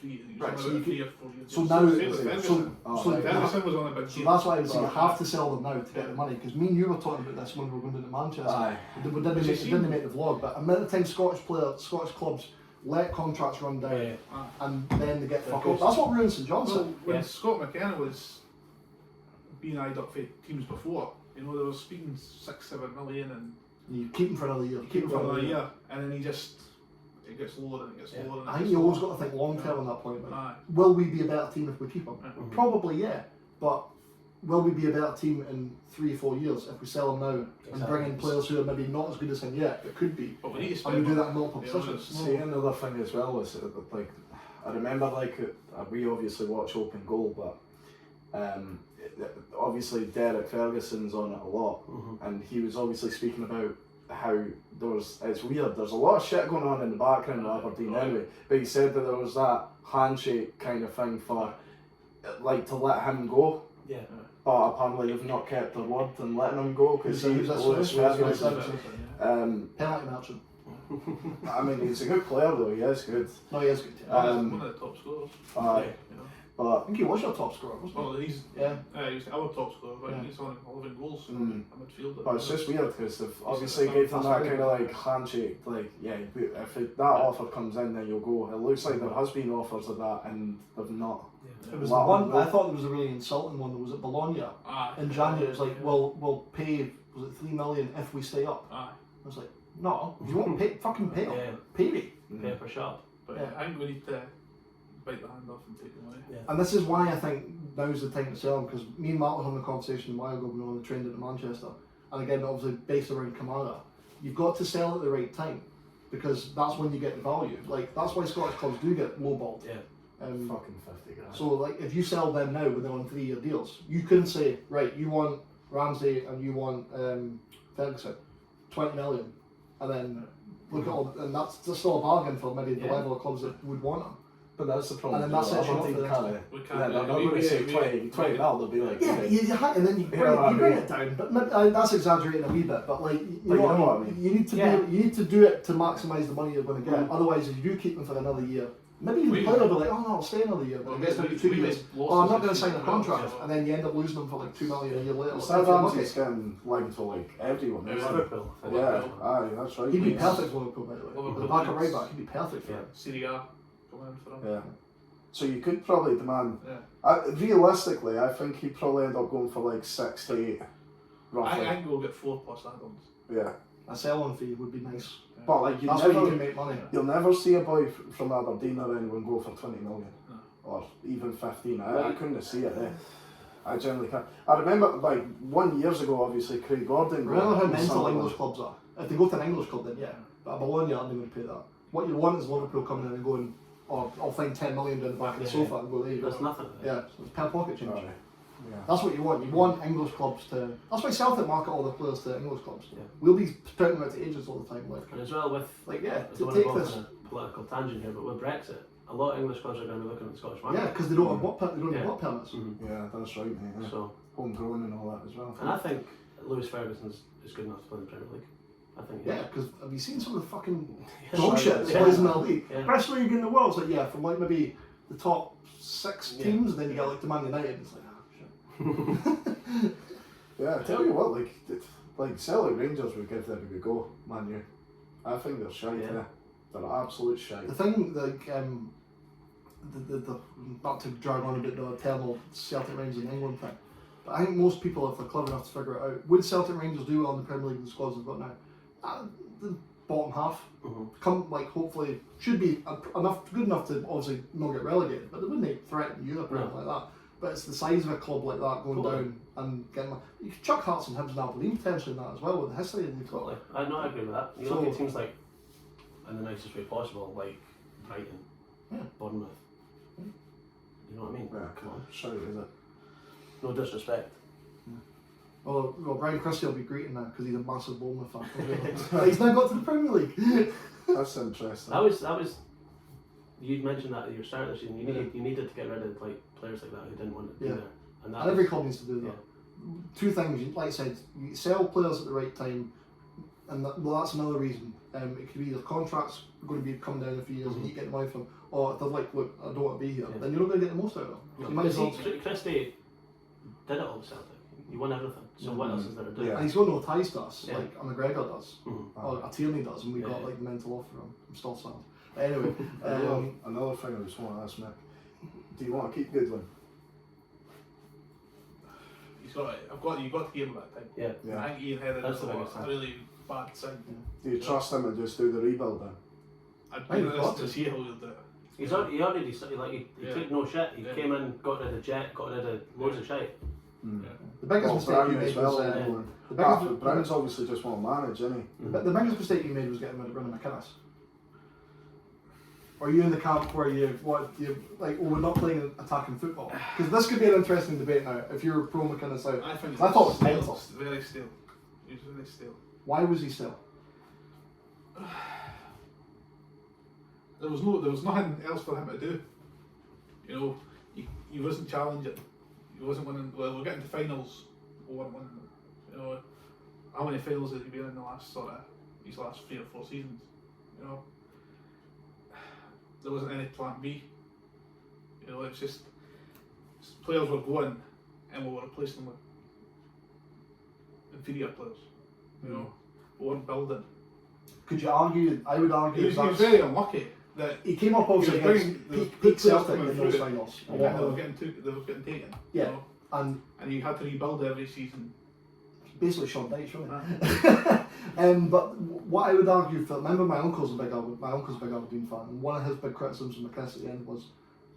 3 years. Right, Right, so you 3 or 4 years. So Same now, with so Ferguson. Ferguson was on a big So deal. that's why I would say you have to sell them now to get the money. Because me and you were talking about this when we were going to Manchester. Aye. We didn't make the vlog, but amount of times Scottish clubs let contracts run down Yeah. and then they get They're fucked good. up. That's what ruined St Well, Johnson. when Yeah. Scott McKenna was being eyed up for teams before, you know, they were speaking 6-7 million and You keep him for another year. keep him for another year, and then it gets lower and it gets lower. And it I think gets you always lower. got to think long term on that point. But Aye. will we be a better team if we keep him? Mhm. Probably, yeah. But will we be a better team in 3 or 4 years if we sell him now and Exactly. bring in players who are maybe not as good as him yet, but could be? But we need to And spend we do money. that in multiple Yeah, positions. See, another thing as well is like I remember we obviously watch Open Goal, but obviously Derek Ferguson's on it a lot, Mhm. and he was obviously speaking about how it's weird. There's a lot of shit going on in the background with Aberdeen anyway. But he said that there was that handshake kind of thing for, like, to let him go. Yeah. But apparently they've not kept their word and letting him go because Who's that? Lewis Ferguson. Penalty merchant. I mean, he's a good player though. He is good. No, he is good. One of the top scorers. Aye. I But think he was your top scorer, wasn't Well, he's Yeah. he's our top scorer, but Yeah. he's on 11 goals. So Mm. I'm midfielder. But it's just weird because they've obviously That's gave them that very kind of like handshake, like, yeah, if that offer comes in, then you'll go. It looks like there has been offers of that and they've not. he? It was Wow. the one, I thought it was a really insulting one that was at Bologna in January. It was like, we'll pay, was it 3 million if we stay up? Aye. I was like, no, if you won't pay, fucking pay Yeah. them. Pay me. Pay per shot. But Yeah. I think we need to bite the hand off and take the money. Yeah. And this is why I think now's the time to sell him, because me and Mark were having a conversation a while ago when we were on the train into Manchester, and again, obviously based around Kamara. You've got to sell at the right time, because that's when you get the value. Like, that's why Scottish clubs do get lowballed. Yeah. Fucking 50 grand. So, like, if you sell them now when they're on 3-year deals, you can say, right, you want Ramsey and you want Ferguson, 20 million, and then look at all, and that's still a bargain for maybe the Yeah. level of clubs that would want them. But that's the problem. And then that sets you up for the next kinda, We yeah, can't. they're not going to say 20 mil, they'll be like, Yeah, okay. and then you bring, Yeah, you bring I mean- it down. But that's exaggerating a wee bit. But like, you know what I mean? You need to Yeah. you need to do it to maximise the money you're going to get. Mm. Otherwise, if you do keep them for another year, maybe the player will be like, oh no, I'll stay another year. But I guess maybe 2 years. Oh, I'm not going to sign a contract, and then you end up losing them for like 2 million a year later. Instead of Ramsey's getting linked to like everyone. Yeah, isn't he? Liverpool. I think. Yeah, aye, that's right. He'd be Yes. perfect for Liverpool, by the way. Liverpool With the back of right needs- back, he'd be perfect for Yeah. it. Serie A come in for him. Yeah. So you could probably demand. Yeah. Realistically, I think he'd probably end up going for like 6 to 8, roughly. I think we'll get 4 plus add-ons. Yeah. A sell-on fee would be nice. But like That's where you can make money. you'll never see a boy from Aberdeen or anyone go for 20 million. No. Or even 15. I couldn't see it there. I generally can't. I remember like 1 year ago, obviously, Craig Gordon. Remember how got mental Sunderland. English clubs are. If they go to an English club, then yeah. But at Bologna aren't going to pay that. What you want is Liverpool coming in and going, oh, I'll find 10 million down the back of the Yeah. sofa and go, there you There's go. nothing. Yeah, so it's per pocket change. Aye. Yeah. That's what you want. You want English clubs to. That's why Celtic market all their players to English clubs. Yeah. We'll be spouting them out to agents all the time. And as well with, Like yeah, I to don't want to take go this. on a political tangent here, but with Brexit, a lot of English clubs are going to be looking at the Scottish Yeah, market. because they don't have they don't Yeah. have work permits. Yeah, that's right, mate. Yeah. So, Homegrown and all that as well. and I think Lewis Ferguson is good enough to play in the Premier League. I think. Yeah, because have you seen some of the fucking Yeah. dog shit that Yeah. plays in that league? Yeah. Best league in the world. It's like yeah, from like maybe the top 6 Yeah. teams, and then you get like the Man United. It's like ah, shit. Yeah, I tell you what, like Celtic Rangers would give them a good go, Man U. I think they're shite, Yeah. yeah. They're absolute shite. The thing, like, the not to drag on a bit the eternal Celtic Rangers in England thing, but I think most people, if they're clever enough to figure it out, would Celtic Rangers do well in the Premier League with the squads they've got now? The bottom half, come like hopefully should be good enough to obviously not get relegated, but they wouldn't threaten Europe or anything like that. But it's the size of a club like that going Totally. down and getting. You could chuck Hearts and Hibs and Aberdeen potentially in that as well with the history they've got. Totally. I agree with that. You So- look at teams like, in the nicest way possible, like Brighton, Yeah. Bournemouth. You know what I mean? Yeah, come on, shite, is it? No disrespect. Well, Brian Christie will be greeting that because he's a massive Bournemouth fan. But he's now got to the Premier League. That's interesting. That was. You mentioned that at your start of the season. You needed to get rid of like players like that who didn't want to be Yeah. there. And that And every was- club needs to do that. yeah. Two things, like I said, you sell players at the right time, and that's another reason. It could be either contracts going to be coming down in a few years and you get the money from, or if they're like, look, I don't want to be here, Yeah. then you're not going to get the most out of them. No, You might as well. Christie did it all with Celtic. You won everything. So what else is there to do? Yeah. And he's got no ties to us, Yeah. like a McGregor does, Mhm. or a Tierney does, and we got Yeah. like the mental offer from him. I'm still sad. But anyway, Another thing I just want to ask Mick. Do you want to keep Goodwin? You've got to give him that time. Yeah. Yeah. I think Ian Headed That's is the biggest a thing. really bad sign. Do you trust him and just do the rebuild then? I'd I think do you've got this to. to see how he'll do it. He already like he Yeah. took no shit. He Yeah. came in, got rid of Jet, got rid of loads of shit. Mm. Yeah. the biggest Well, mistake Brown you as made well. was the biggest, Brown's obviously just want to manage, isn't he? the biggest mistake you made was getting rid of Brendan McInnes. Or are you in the camp where you like, oh, we're not playing attacking football? Because this could be an interesting debate now. If you're pro McInnes out, I think I thought it was stale. mental. It's very stale. He's very stale. why was he still? there was nothing else for him to do. You know, he wasn't challenging. He wasn't winning. Well, we're getting to finals. We weren't winning them. You know, how many finals has he been in the last these last 3 or 4 seasons? You know, there wasn't any plan B. You know, it's just players were going, and we were replacing them with inferior players. You know, we weren't building. Could you argue? I would argue He was very unlucky that he came up obviously against peak Celtic in those finals. They were getting taken. Yeah, You know? and you had to rebuild every season. basically Sean Dyche, really. But what I would argue for, remember my uncle's a big Aberdeen fan, and one of his big criticisms of McInnes at the end was,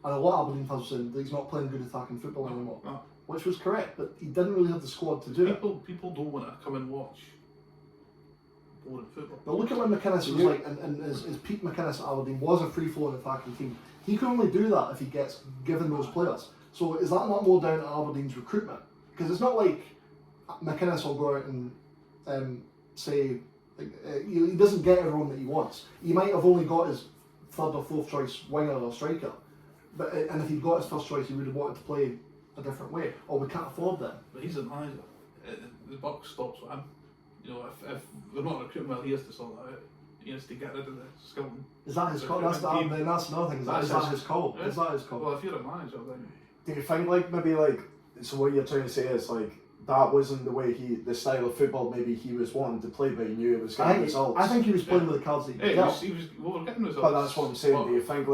and a lot of Aberdeen fans were saying that he's not playing good attacking football anymore, which was correct, but he didn't really have the squad to do it. People don't want to come and watch boring football. But look at when McInnes was like, and his peak McInnes at Aberdeen was a free-flowing attacking team. He can only do that if he gets given those players. So is that not more down to Aberdeen's recruitment? Because it's not like McInnes will go out and say he doesn't get everyone that he wants. He might have only got his 3rd or 4th choice winger or striker, and if he'd got his first choice, he would have wanted to play a different way. Or we can't afford them. But he's a manager. The buck stops with him. You know, if they're not recruiting well, he has to sort that out. He has to get rid of the skeleton. Is that his call? That's another thing. Is that his call? Yeah. Is that his call? Well, if you're a manager, then Do you think so what you're trying to say is that wasn't the way the style of football maybe he was wanting to play, but he knew it was getting results? I think he was playing with the cards that he dealt. he was we were getting results. But that's what I'm saying. Do you think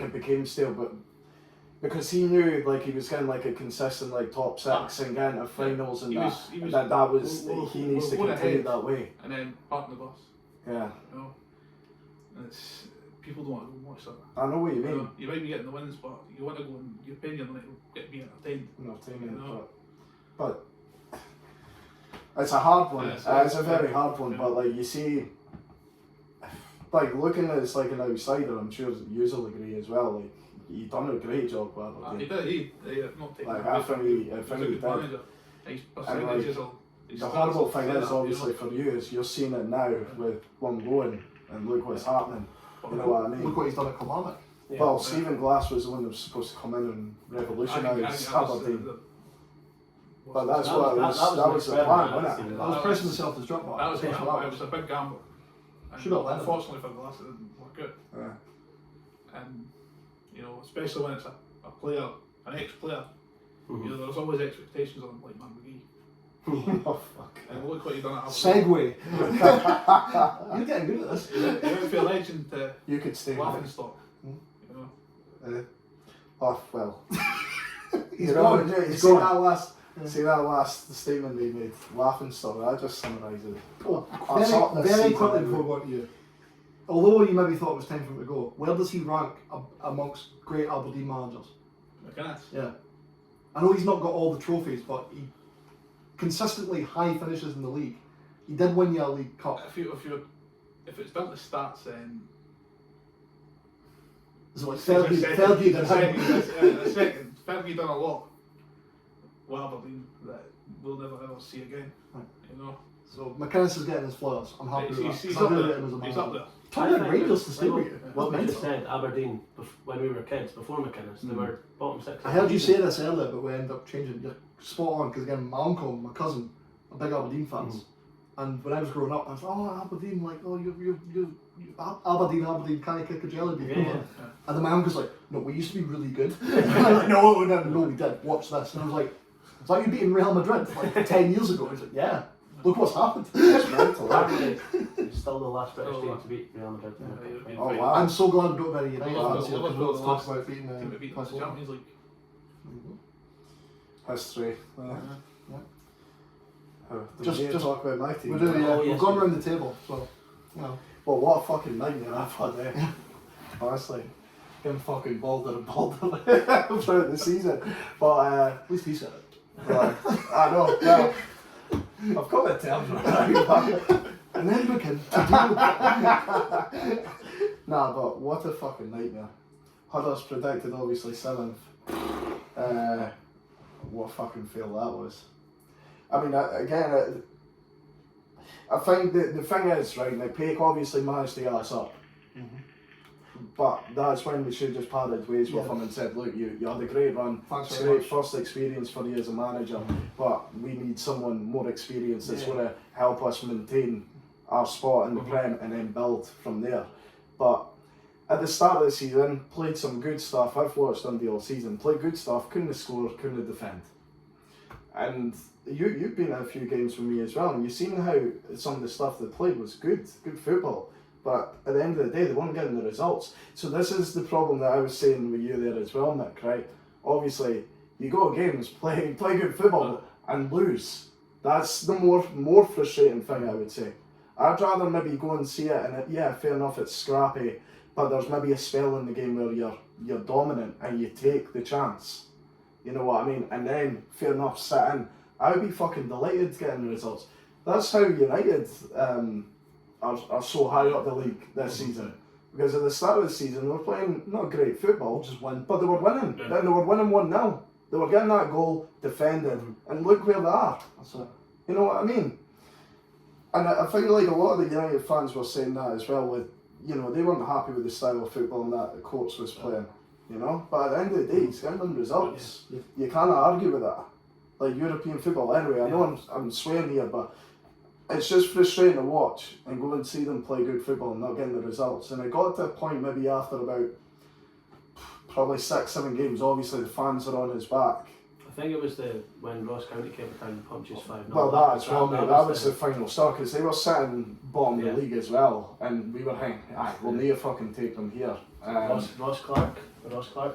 it became stale, but because he knew he was getting a consistent top 6 and getting to finals and he needs to continue that way. And then park the bus. Yeah. You know, and people don't want to go watch that. I know what you mean. You might be getting the wins, but you want to go and you're paying your money to get me entertained. But it's a hard one. Yeah, it's a very hard one. Yeah. But you see, looking at it as an outsider, I'm sure you'll agree as well. He done a great job with Aberdeen. He did. He not taking I think he did. The horrible thing is, obviously, for you, is you're seeing it now with one going, and look what's happening. You know what I mean? Look what he's done at Kilmarnock. Yeah. Well, Stephen Glass was the one that was supposed to come in and revolutionise Aberdeen. But that was the plan, wasn't it? That was pressing himself to drop that. It was a big gamble. Unfortunately for Glass, it didn't work out. Yeah. And especially when it's a player, an ex-player, there's always expectations on him, like Man McGee. Oh fuck! And look what you've done at Segway. You're getting good at this. You went for a legend to you could stay laughing stock. Oh well. He's gone. See that last statement they made, laughing stock. I just summarised it. Very quickly before we go to you. Although you maybe thought it was time for him to go, where does he rank amongst great Aberdeen managers? McInnes. Yeah. I know he's not got all the trophies, but he consistently high finishes in the league. He did win your League Cup. If it's down to stats, then so like Fergie did second. Fergie done a lot with Aberdeen that we'll never ever see again. Right. You know. So McInnes is getting his flowers. I'm happy with that. He's up there. He's up there. Told Rangers to stay with you. What we just said, Aberdeen, when we were kids, before McInnes, they were bottom 6. I heard you say this earlier, but we ended up changing. You're spot on, because again, my uncle and my cousin are big Aberdeen fans. And when I was growing up, I was like, oh, Aberdeen, you Aberdeen, can I kick a jelly bean? Yeah. And then my uncle's like, no, we used to be really good. And I'm like, no, we did. Watch this. And I was like, is that you beating Real Madrid 10 years ago? He's like, yeah. Look what's happened. It's mental. It's still the last British team to beat Real Madrid. Oh wow! I'm so glad we don't have any United fans here, because Liverpool we'll talk about beating team that beat us in the Champions League. History. Just talk about my team. We do, yeah. Oh, We've yes, gone around the table, so Well, what a fucking nightmare I've had. Honestly, getting fucking balder and balder throughout the season. But at least he said it. I know. Well, I've got the terms right. And then we can. Nah, but what a fucking nightmare. Had us predicted obviously 7th. What a fucking fail that was. I mean, again, I think the thing is, right, McPake obviously managed to get us up. But that's when we should just parted ways with him and said, look, you had a great run, it's great first experience for you as a manager, but we need someone more experienced that's going to help us maintain our spot in the Prem and then build from there. But at the start of the season, played some good stuff. I've watched Dundee all season, played good stuff, couldn't score, couldn't defend. And you've been at a few games with me as well, and you've seen how some of the stuff they played was good football. But at the end of the day, they weren't getting the results. So this is the problem that I was saying with you there as well, Nick, right? Obviously, you go to games, play good football and lose. That's the more frustrating thing, I would say. I'd rather maybe go and see it and fair enough, it's scrappy, but there's maybe a spell in the game where you're dominant and you take the chance. You know what I mean? And then, fair enough, sit in. I would be fucking delighted getting the results. That's how United are so high up the league this season. Because at the start of the season, they were playing not great football, just win. but they were winning. Yeah. Then they were winning 1-0. They were getting that goal, defending, and look where they are. That's it. You know what I mean? And I think like a lot of the United fans were saying that as well, with, you know, they weren't happy with the style of football that the coach was playing, you know? But at the end of the day, he's getting them results. Yeah. You can't argue with that. Like European football anyway, I know I'm swearing here, but it's just frustrating to watch and go and see them play good football and not getting the results. And it got to a point maybe after about probably 6-7 games, obviously the fans are on his back. I think it was when Ross County came to town and pumped us 5-0. Well, that as well, mate. That was the final start because they were sitting bottom of the league as well, and we were thinking, we'll never fucking take them here. Ross Clark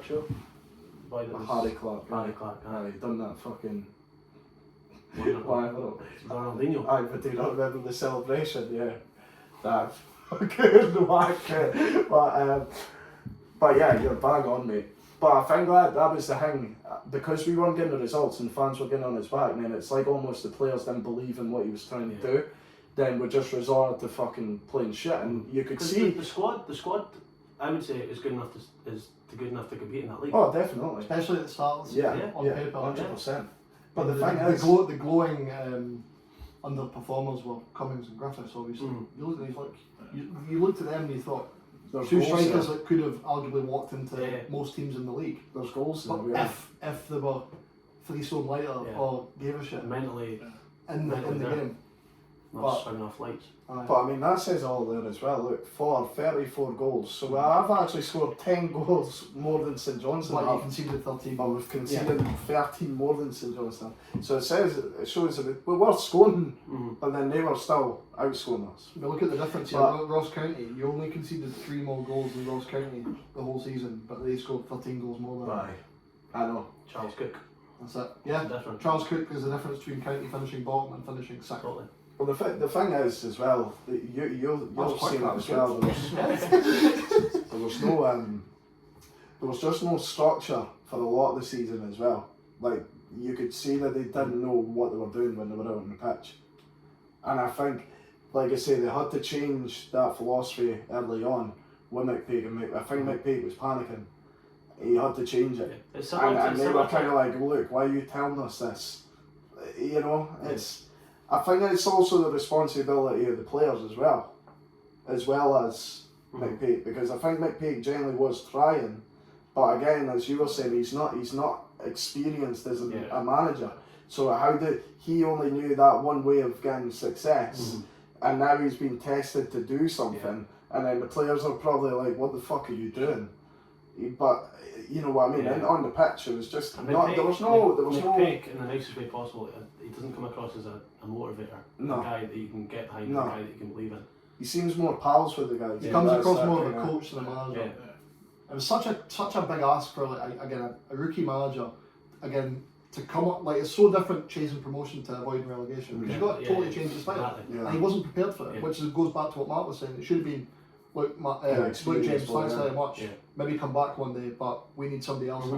show. Harry Clark. Harry Clark. He done that fucking. Ronaldinho. But do you not remember the celebration? Yeah. That fucking whack. But yeah, you're bang on, mate. But I think that was the thing, because we weren't getting the results and fans were getting on his back, and then it's like almost the players didn't believe in what he was trying to do, then we just resorted to fucking playing shit, and you could see... The squad, I would say, is good enough to compete in that league. Oh, definitely. Especially at the start of the season, on paper. 100%. But the thing the is... the glowing underperformers were Cummings and Griffiths, obviously. You looked at these, like, you looked at them and you thought, there's two goals strikers there. that could have arguably walked into most teams in the league. There's goals But there, if they were 3 stone lighter or gave a shit Mentally in the game. not swinging off lights. But I mean, that says all there as well. Look, 34 goals. So I've actually scored 10 goals more than St Johnstone. But you conceded 13. But we've conceded 13 more than St Johnstone. So it shows that we were scoring, but then they were still outscoring us. But look at the difference here. Ross County, you only conceded 3 more goals than Ross County the whole season, but they scored 13 goals more than Aye. I know. Charles Cook. That's it. Yeah. Different. Charles Cook is the difference between County finishing bottom and finishing 6th. Totally. Well, the thing is as well, that you'll see that as well. There was just no structure for a lot of the season as well. Like, you could see that they didn't know what they were doing when they were out on the pitch. And I think, like I say, they had to change that philosophy early on with McPake. And I think McPake was panicking. He had to change it. And they were kind of like, look, why are you telling us this? You know, I think it's also the responsibility of the players as well as McPake, because I think McPake generally was trying, but again, as you were saying, he's not experienced as a manager. So how did he only knew that one way of getting success, and now he's been tested to do something, and then the players are probably like, "What the fuck are you doing?" But you know what I mean. And on the pitch, it was just not. There was no. McPake, in the nicest way possible, he doesn't come across as a motivator, a guy that you can get behind, a guy that you can believe in. He seems more pals with the guys. He comes across more of a coach than a manager. Yeah. It was such a big ask for a rookie manager to come up, like, it's so different chasing promotion to avoiding relegation because you've got to totally change his style, and he wasn't prepared for it, which goes back to what Mark was saying. It should have been, look, James, thanks very much. Maybe come back one day, but we need somebody else.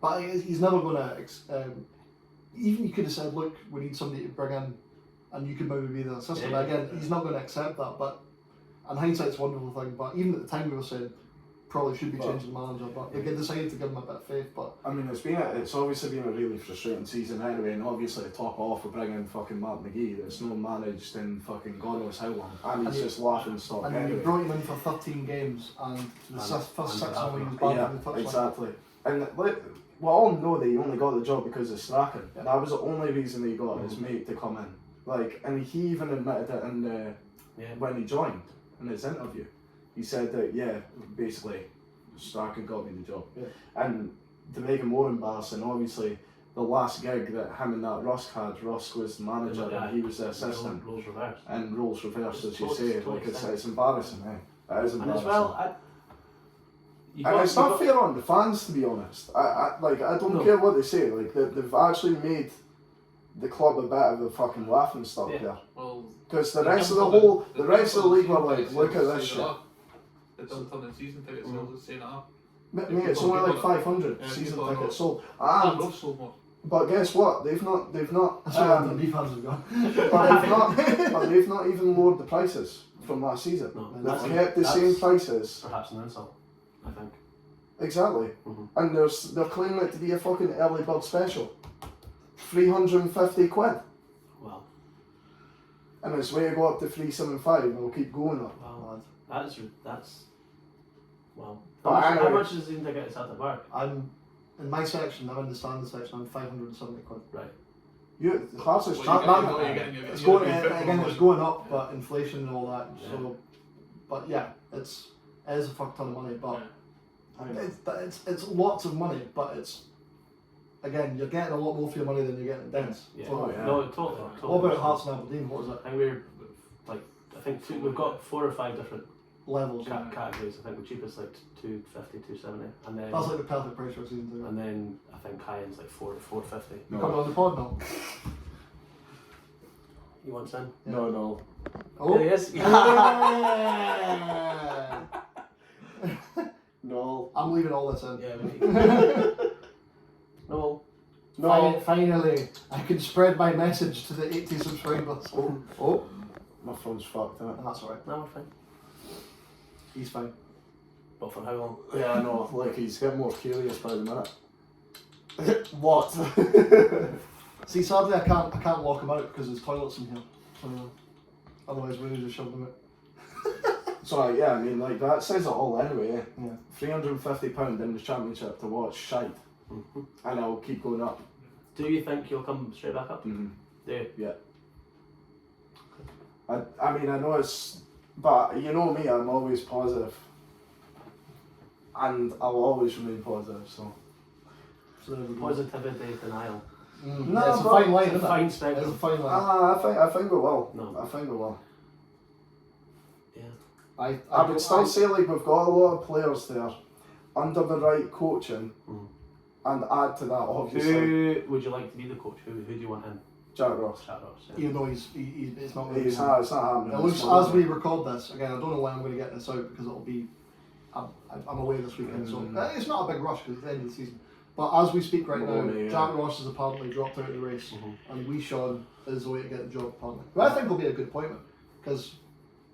But he's never going to. Even you could have said, look, we need somebody to bring in, and you could maybe be the assistant. Again, he's not going to accept that. But in hindsight, it's a wonderful thing. But even at the time, we were saying, probably should be But- changing the manager, but they decided to give him a bit of faith. But I mean, it's obviously been a really frustrating season anyway, and obviously to top off, we're bringing fucking Mark McGee that's not managed in fucking God knows how long, and he's just laughing stock and then you anyway. brought him in for 13 games, and the And- first and 6 that- months he was bad Yeah, in the touchline. exactly. And like, we all know that he only got the job because of Strachan. Yeah. That was the only reason he got his mate to come in. Like, and he even admitted it in the, Yeah. when he joined in his interview. He said that basically Strachan got me the job. Yeah. And to make it more embarrassing, obviously the last gig that him and that Rusk had, Rusk was the manager and he was the assistant. Roles reversed. And roles reversed, It's as you totally- say. totally Like it's sense. embarrassing, eh? It is And embarrassing. as well, And it's not fair on the fans, to be honest. I don't No. care what they say. Like they've actually made the club a bit of a fucking laughing stock Yeah. there. Well, Because the rest of the rest of the league were like, look at this shit. The Dublin in season ticket sales is saying that. Mate, it's only like 500 Yeah, season people tickets are- sold. Ah, And Rob sold more. but guess what? They've not. That's what the Leaf fans have gone. but they've not even lowered the prices from last season. No, They've kept the same prices. Perhaps an insult, I think. Exactly. Mhm. And they're claiming it to be a fucking early bird special. 350 quid. Well, And it's way to go up to 375 and we'll keep going up. well, that's well. But How anyway. much does the ticket at the bar? I'm in my section. I'm in the standard section. I'm 570 quid. Right. Hearts is Well, That- you that- get- you're getting It's your going football again. It's money. going up, but inflation and all that. Yeah. So, but yeah, it is a fuck ton of money. But it's lots of money. But it's again, you're getting a lot more for your money than you're getting at Dens. Yeah. So, Oh, yeah. No, totally. what about Hearts and Aberdeen? What is it? I think we're like we've got 4 or 5 different Levels. categories. I think the cheapest like 250, 270, and then That's like the perfect price for a season ticket. and then I think high end's like 450. You coming on the pod now? You want in? No. Oh, There he is. Yeah. No. I'm leaving all this in. Yeah. No. Finally, I can spread my message to the 80 subscribers. Oh, My phone's fucked up. and that's alright. No, we're fine. He's fine. But for how long? Yeah, I know. Like he's getting more curious by the minute. What? See, sadly, I can't lock him out because there's toilets in here. So, otherwise, we would just shove them out. So yeah, I mean like that says it all anyway. Eh? Yeah. £350 in the championship to watch shite, Mhm. and I'll keep going up. Do you think you'll come straight back up? Mm-hmm. Do you? I mean I know it's, but you know me, I'm always positive, and I'll always remain positive. So. So there we go. Positivity, denial. No, it's a but- fine line, It's a isn't fine it? It's a spectrum. fine line. I think we will. No. I think we will. Yeah. I would still say like we've got a lot of players there under the right coaching, Mm. and add to that obviously Who would you like to be the coach? Who do you want in? Jack Ross. Chat Ross. Yeah. Even though it's not going to It's be. not happening. It looks, It's not as we record this, again, I don't know when I'm going to get this out because it'll be. I'm away this weekend, so it's not a big rush because it's the end of the season. But as we speak right now, Maloney, yeah. Jack Ross has apparently dropped out of the race, Mhm. and Wee Sean is the way to get the job, apparently. But I think will be a good appointment because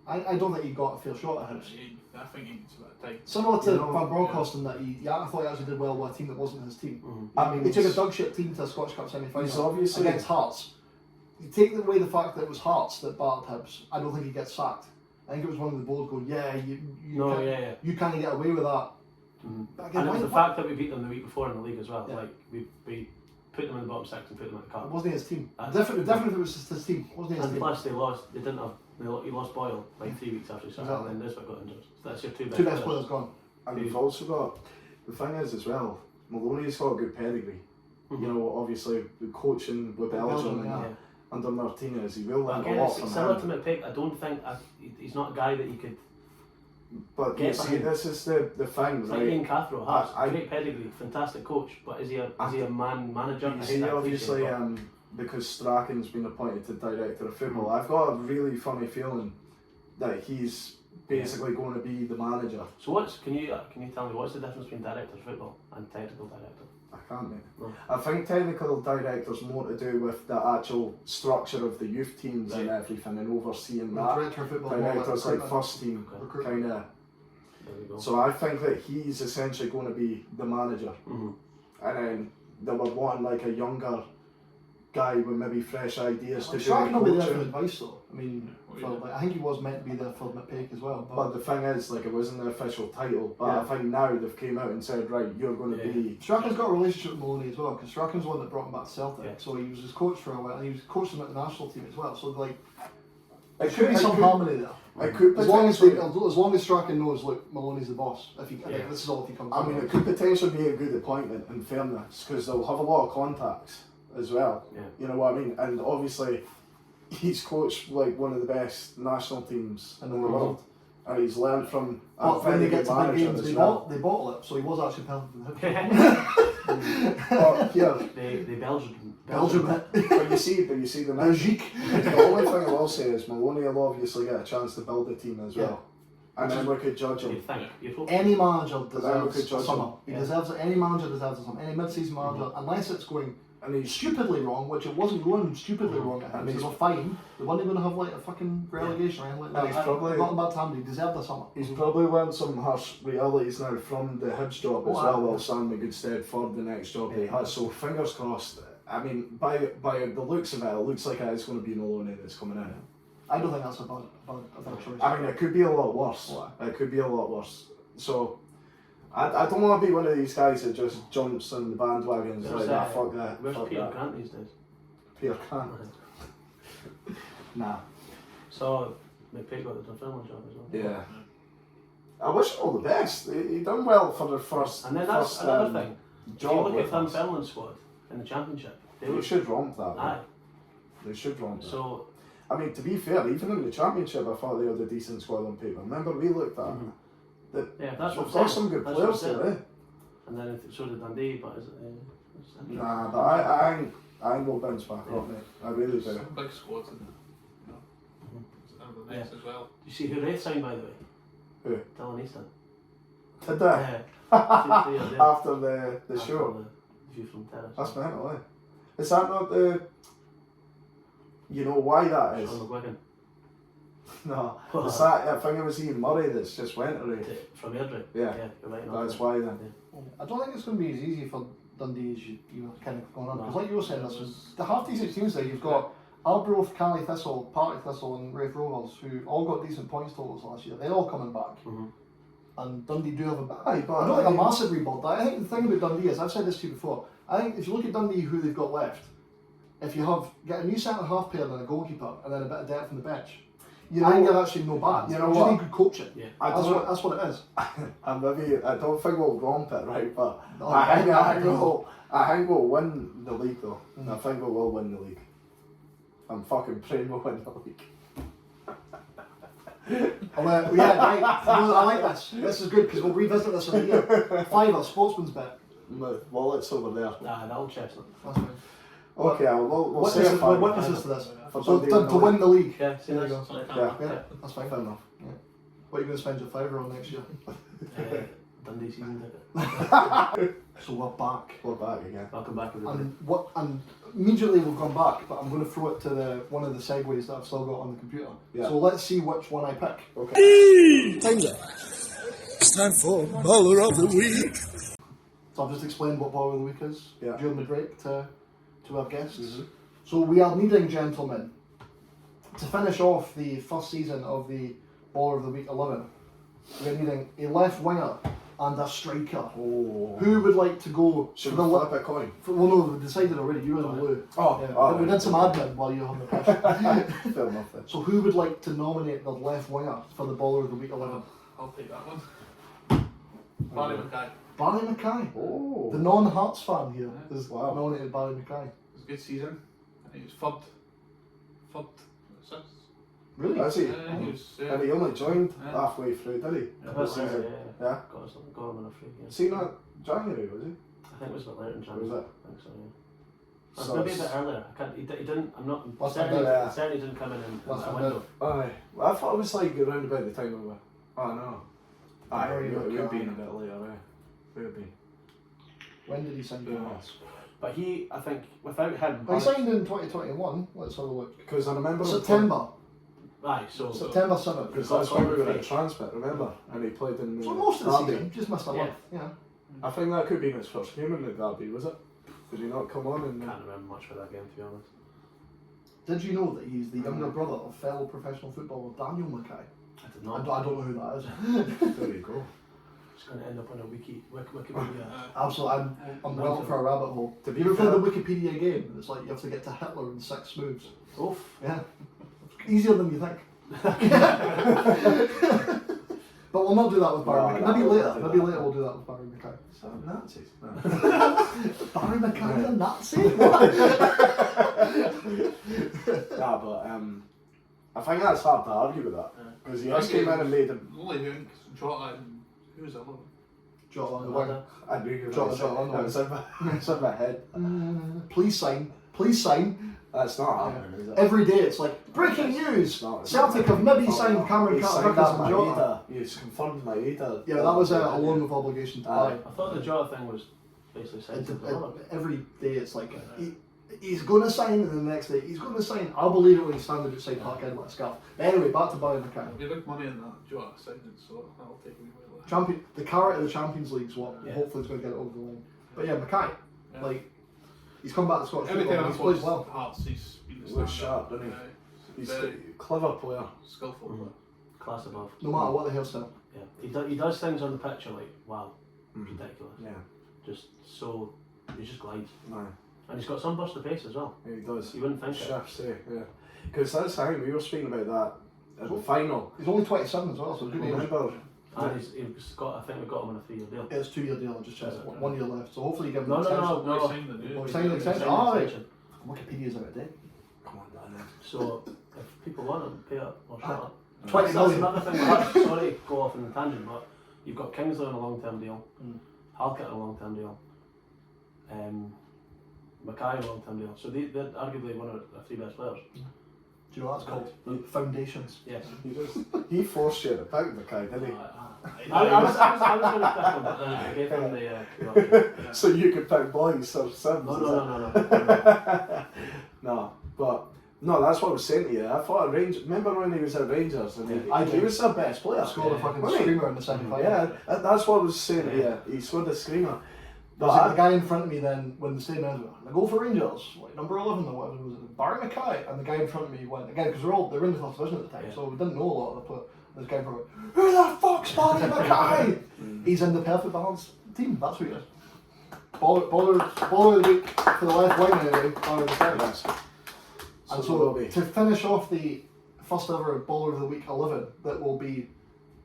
I don't think he got a fair shot at Hibs. I think he needs a bit of time. Similar to You know, Van Bronckhorst in that I thought he actually did well with a team that wasn't his team. Mhm. I mean, He took a dog shit team to a Scottish Cup he's semi-final obviously against Hearts. You take away the fact that it was Hearts that battered Hibs, I don't think he gets sacked. I think it was one of the board going, you No, can't, yeah. you can't get away with that. Mhm. But again, And it was why- the fact that we beat them the week before in the league as well. Yeah. Like we put them in the bottom 6 and put them at the It cup. wasn't his team. That's- Different if it was just his team. It wasn't his And team. plus they lost. They didn't have. He lost Boyle like 3 weeks after he started, Exactly. and then Nisbet got injured. So that's your two Two best players gone. and you've also got the thing is as well. Maloney's got a good pedigree. Mhm. You know, obviously the coaching with Belgium and yeah. that under Martinez, he will But learn again, a lot it's from similar him. to McPake. I don't think he's not a guy that you could. But Get you see, behind. this is the thing, It's like right? Ian Cathro, Hearts, I- great pedigree, fantastic coach, but is he a man manager? I You hate see, that obviously, cliche, but- because Strachan's been appointed to director of football, I've got a really funny feeling that he's basically going to be the manager. So can you tell me what's the difference between director of football and technical director? I can't, mate. No. I think technical director's more to do with the actual structure of the youth teams and Right. everything and overseeing The that. director of football. Director's like recruitment. first team, Recruitment. kind of. There we go. So I think that he's essentially going to be the manager. Mm-hmm. And then they were wanting like a younger guy with maybe fresh ideas to do Strachan will be there for coaching. advice though. I mean, like, I think he was meant to be there for McPake as well. But the thing is, like, it wasn't the official title. But I think now they've came out and said, right, you're going to be. Strachan's got a relationship with Maloney as well, because Strachan's the one that brought him back to Celtic. Yeah. So he was his coach for a while, and he was coaching him at the national team as well. So like, It could be some harmony there. It could As long as Strachan knows, look, Maloney's the boss. If he, this is all if he comes. I mean, it could potentially be a good appointment, in fairness, because they'll have a lot of contacts as well. Yeah. You know what I mean? And obviously, he's coached like one of the best national teams in the world, and he's learned from a But when very they get good to big manager games, as they well. bottle it. So he was actually pelted. But yeah, They Belgium. but you see the next. Belgique. The only thing I will say is Maloney will obviously get a chance to build a team as well, and then we could judge him. You'd think. You'd hope. Any manager But then we could deserves a judge summer. him. He Yeah. deserves it. Any manager deserves a summer. Any mid-season manager, unless it's going And he's stupidly wrong, which it wasn't going stupidly wrong at And him. he's- They were fine. They weren't going to have like a fucking relegation or anything like that. And he's probably- not a bad time. He deserved a summer. He's probably learned some harsh realities now from the Hibs job as Oh, well. aye. That'll stand him in good stead for the next job that he has. So fingers crossed. I mean, by the looks of it, it looks like it is going to be Maloney that's coming in. I don't think that's a bad choice. I mean, it could be a lot worse. Why? It could be a lot worse. So, I don't want to be one of these guys that just jumps on the bandwagons like that. Fuck that. Where's Fuck Peter that. Grant these days? Peter Grant. Nah. So McPake got the Dunfermline job as well. Yeah. I wish him all the best. He done well for the first. And then that's first, another thing. If you job look at with us. Dunfermline's squad in the Championship, They should romp that. aye. They should romp that. So I mean, to be fair, even in the Championship, I thought they had a decent squad on paper. Remember, we looked at that. yeah, that's what They've I'm got saying. some good That's players what I'm there, saying. eh? And then so did Dundee, but is it? It's interesting. Nah, but I ain't will bounce back up, mate. I really do. Some big squads in the next as well. Do you see who Wraith signed, by the way? Who? Dylan Easton. Did they? Yeah. After the After show. The View from Terrace. That's mental, eh? Is that not the... You know why that is? Sean McGuigan. No. Is that, I think it was Ian Murray that's just went to Wraith. From Airdrie. Yeah. Yeah, you're right. That's why then. I don't think it's going to be as easy for Dundee as you were kind of going on. Because like you were saying, the half decent teams there, you've got Arbroath, Cali Thistle, Partick Thistle and Wraith Rovers, who all got decent points totals last year. They're all coming back. And Dundee do have Aye, but I don't think a massive rebuild. I think the thing about Dundee is, I've said this to you before, I think if you look at Dundee, who they've got left, if you get a new centre half pair and a goalkeeper and then a bit of depth from the bench, I think they're actually no bad. You know just what? need good coaching. Yeah. That's what it is. And maybe, I don't think we'll romp it, right? But No, I think no. we'll win the league, though. I think we will win the league. I'm fucking praying we'll win the league. Yeah, right. No, I like this. This is good because we'll revisit this in a year. Fiver, sportsman's bet. My wallet's over there. Nah, the old chestnut. That's fine. Okay, we'll say a We're five. witnesses to this. For So Dundee to win the league. Yeah, see There you this? go. Yeah, Yeah, that's fine. fair enough. What are you going to spend your fiver on next year? Dundee season ticket. So we're back. We're back again. Welcome back, everybody. And immediately we've gone back, but I'm going to throw it to one of the segues that I've still got on the computer. Yeah. So let's see which one I pick. Okay. Time's up. It's time for Bowler of the Week. So I've just explained what Ball of the Week is Yeah. during the break to our guests. So we are needing, gentlemen, to finish off the first season of the Baller of the Week 11. We're needing a left winger and a striker. Oh. Who would like to go Should for we the flip a coin? well, no, we decided already. You were in the blue. Oh, Yeah. We did some admin while you were on the pitch. Fair enough then. So who would like to nominate the left winger for the Baller of the Week 11? I'll take that one. Barry Mackay. Barry Mackay. Oh. The non-Hearts fan here Yeah. is Wow. nominated Barry Mackay. It was a good season. I think he was third, sixth. Really? Is he? Yeah, he was. And he only joined Yeah. halfway through, did he? Yeah, This season. Yeah. Got him on a free. Yeah. See, not January, was he? I think it was a bit later in Was January. it? I think so, yeah. So Maybe a it's- bit earlier. I can't, he didn't. I'm not. What's Certainly, that? certainly didn't come in What's that that? window. Aye. Well, I thought it was like around about the time we were. Oh no. Aye, Barry it would have Mackay. been a bit later, eh? Would have been. When did he sign for Yeah. Hearts? But he, I think, without him, Well, he signed in 2021. Let's have a look. Because I remember September. Aye, so September 7th. Because that's when we were at Transmit, remember? And he played in the So most of the Derby. season, just missed a month. Yeah. I think that could be his first game in the Derby, was it? Did he not come on? And can't remember much for that game, to be honest. Did you know that he's the younger brother of fellow professional footballer Daniel Mackay? I did I not. don't know who that is. there you go. It's going to end up on a Wikipedia. Absolutely, I'm well for a rabbit hole. To Have be you ever played fair- the Wikipedia game? It's like you have to get to Hitler in 6 moves. Oof. Yeah. Easier than you think. But we'll not do that with Barry No, Mackay. Maybe no, later. no, Maybe no. later we'll do that with Barry Mackay. So Nazis. No. Barry Mackay, a Nazi? Nah, but I think that's hard to argue with that. Because he just came in and made him. Only who Jota and who was the other one? Jot on the wing. I knew you were Jota, going to say Jota, that. It's in it's in my head. Please sign. Please sign. That's not happening, is it? Every day it's like, breaking news! No, Celtic have maybe signed Cameron He signed Carter-Vickers that and Jota. Maeda. He's confirmed Maeda. Yeah, that was a loan with obligation to buy. I thought the Jota thing was basically signed. Every day it's like, he's going to sign, and the next day he's going to sign. I'll believe it when he's standing outside Park End like a scarf. But anyway, back to Barry Mackay. There'll be big money in that Jota signing, so that'll take a wee while. The carrot of the Champions League's what Yeah. hopefully is going to get it over the line. But yeah, Mackay, Yeah. like, he's come back to Scottish Every football time and I've he's played watched well. Hearts, he's been the He looks standout. sharp, doesn't he? He's Very a clever player. skillful. Mhm. Class above. No matter what the hairstyle. Yeah, he does things on the pitch you're like, wow, ridiculous. Yeah. Just so, he just glides. No. And he's got some burst of pace as well. He does. You wouldn't think it. Chefs say, yeah. Because that's the thing, we were speaking about that at the final. He's only 27 as well, so good age. Remember? And he's got, I think we got him on a 3-year deal. It's 2 year deal, I just checked. Is it? 1 year left. So hopefully you give him No, an extension. Well, he signed the new. Oh, he signed the extension. Signed Oh, the right. extension. Wikipedia's out of date. Come on, Dan. So, if people want him, pay up or shut up. 20 That's million. another thing. Sorry to go off on a tangent, but you've got Kingsley on a long-term deal, Halkett on a long-term deal, Mackay on a long-term deal. So they're arguably one of the 3 best players. Do you know what that's called? Foundations. Yes. He forced you to pick Mackay, didn't he? I was going to pick him, but then I gave him the option. So you could pick boys or Sims. No. No, but no, that's what I was saying to you. I thought remember when he was at Rangers and he was their best player. Scored a fucking Wasn't he? screamer in the semi-final. Yeah, that's what I was saying to you. He scored a screamer. There was like the guy in front of me then, when the stadium ended, I go for Rangers, like number 11 or whatever, was it Barry Mackay? And the guy in front of me went, again, because they were in the first division at the time, so we didn't know a lot of the players. This guy in front of me, who the fuck's Barry Mackay? He's in the perfect balanced team, that's who he is. Baller of the week for the left wing anyway, Barry Mackay. Yes. And So so, will be. to finish off the first ever Baller of the Week 11 that will be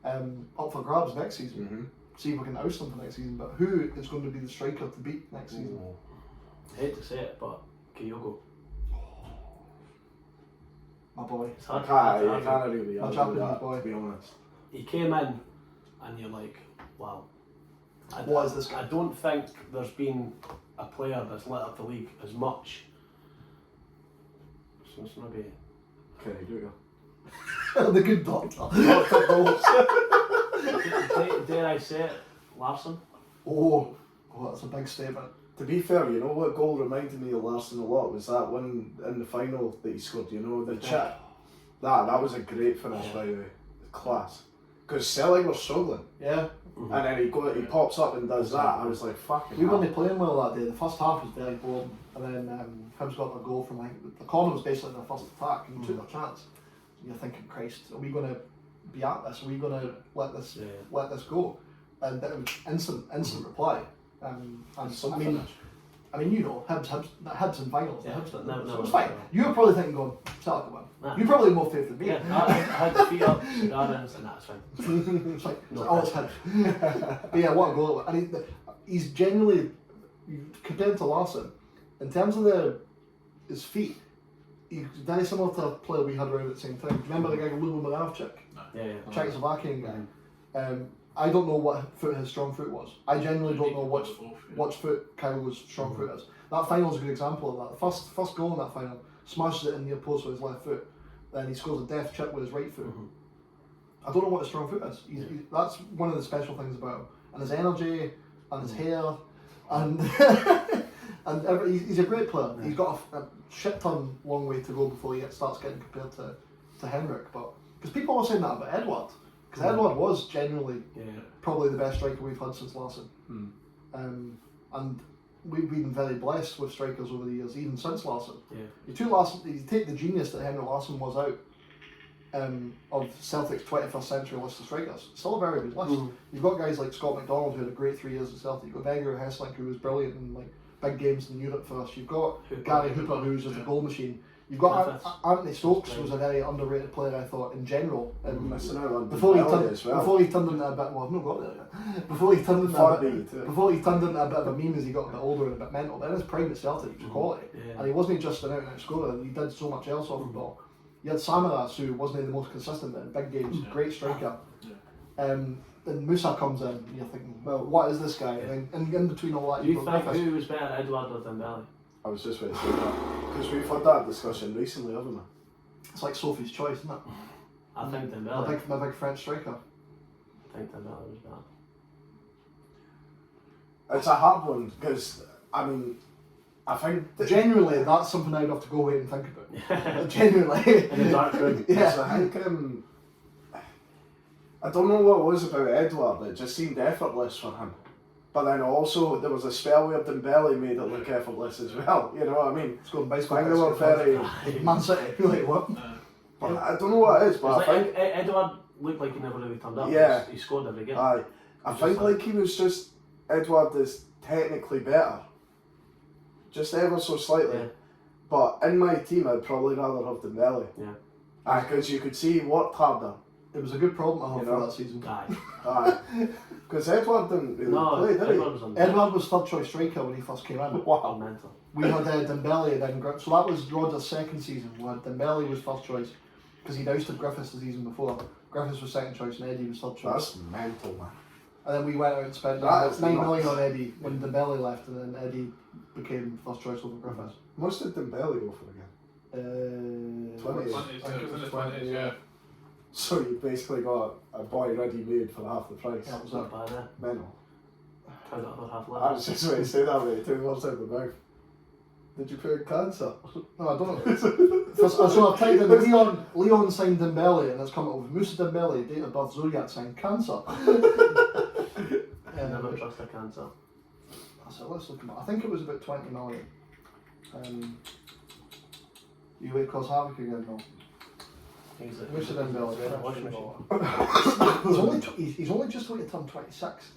up for grabs next season, see if we can oust them for next season, but who is going to be the striker to beat next season? I hate to say it, but Kyogo. My boy. It's hard. You hard to can't argue. really My argue champion with that, boy. to be honest. He came in, and you're like, wow. What is this guy? I don't think there's been a player that's lit up the league as much. So it's maybe. Kenny Dugan. The good doctor. Dare I say it, Larson? Oh, that's a big statement. To be fair, you know what goal reminded me of Larson a lot was that one in the final that he scored, you know, the chip. That was a great finish, by the way. Class. Because Celtic were struggling. Yeah. And then he pops up and does that. I was like, fucking We hell. weren't playing well that day. The first half was very boring, and then Hibs got a goal from the corner was basically their first attack, and took their chance. And you're thinking, Christ, are we going to be at this? Are we going to let this go? And it was instant reply. And I mean, you know, Hibs in finals. Yeah, Hibs didn't. no, So no, it was fine. no. You were probably thinking, going, Celtic will win. Nah. You probably more faith than me. Yeah, I had the feet up, cigar in, and that's fine. It's like, No, oh, it's Hibs. But yeah, what a goal. And he's genuinely, compared to Larson, in terms of his feet, he's very similar to a player we had around at the same time. Do you remember the guy Lubo Moravchik? Yeah. Czechoslovakian guy. I don't know what foot his strong foot was. I genuinely don't know which foot Kyle's strong foot is. That final is a good example of that. The first goal in that final, smashes it in near post with his left foot, then he scores a deft chip with his right foot. I don't know what his strong foot is. That's one of the special things about him. And his energy, and his hair, and he's a great player. He's got a shit ton long way to go before he starts getting compared to to Henrik, but because people were saying that about Edward, because Edward was genuinely probably the best striker we've had since Larsson. And we've been very blessed with strikers over the years, even since Larsson. You take the genius that Henrik Larsson was out of Celtic's 21st century list of strikers. Still a very good list. You've got guys like Scott McDonald who had a great 3 years at Celtic. You've got Egger Hesselink who was brilliant in like big games in Europe for us. You've got Gary Hooper who was just a goal machine. You've got Anthony Stokes was a very underrated player, I thought, in general. Before he turned into a bit. Well, I've not got there yet. Before he turned into a bit of a meme as he got a bit older and a bit mental. But in his prime at Celtic, he was quality, and he wasn't just an out-and-out scorer. He did so much else off the ball. You had Samaras, who wasn't the most consistent in big games, great striker. And Musa comes in, and you're thinking, well, what is this guy? And in between all that, do you think who was better, Edward or Dembele? I was just going to say that because we've had that discussion recently, haven't we? It's like Sophie's choice, isn't it? I think Dembele. My big French striker. I think Dembele was better. It's a hard one because I mean, I think genuinely that's something I'd have to go away and think about. Genuinely. In the dark room. So I think I don't know what it was about Edward. It just seemed effortless for him. But then also there was a spell where Dembele made it look effortless as well. You know what I mean? It's going bicycle. I think they were very Man City. Like what? But I don't know what it is. But I think Edward looked like he never really turned up. Yeah, he scored every game. I think like he was just Edward is technically better, just ever so slightly. Yeah. But in my team, I'd probably rather have Dembele. Yeah. Because you could see he worked harder. It was a good problem to have for that season. Because Edward didn't really play, did he? Edward was third choice striker when he first came in. Wow. Mental. We had Dembele then, so that was Rodgers' second season. We had Dembele was first choice because he'd ousted Griffiths the season before. Griffiths was second choice and Eddie was third choice. That's mental, man. And then we went out and spent $9 million on Eddie when Dembele left, and then Eddie became first choice over Griffiths. How much did Dembele go for again? 20. Yeah. So you basically got a boy ready made for half the price. That was Not bad, eh? Mental. Tried the other half left. I was just going to say that, mate. 2 months out of the mouth. Did you put in cancer? No, I don't know. So I've typed in Leon signed Dembele, and it's come up with Musa Dembele, date of birth, Zodiac signed cancer. Never trust a cancer. So let's look at it. I think it was about 20 million. You wait cause havoc again, no? Musa Dembele, he's only just going to turn 26.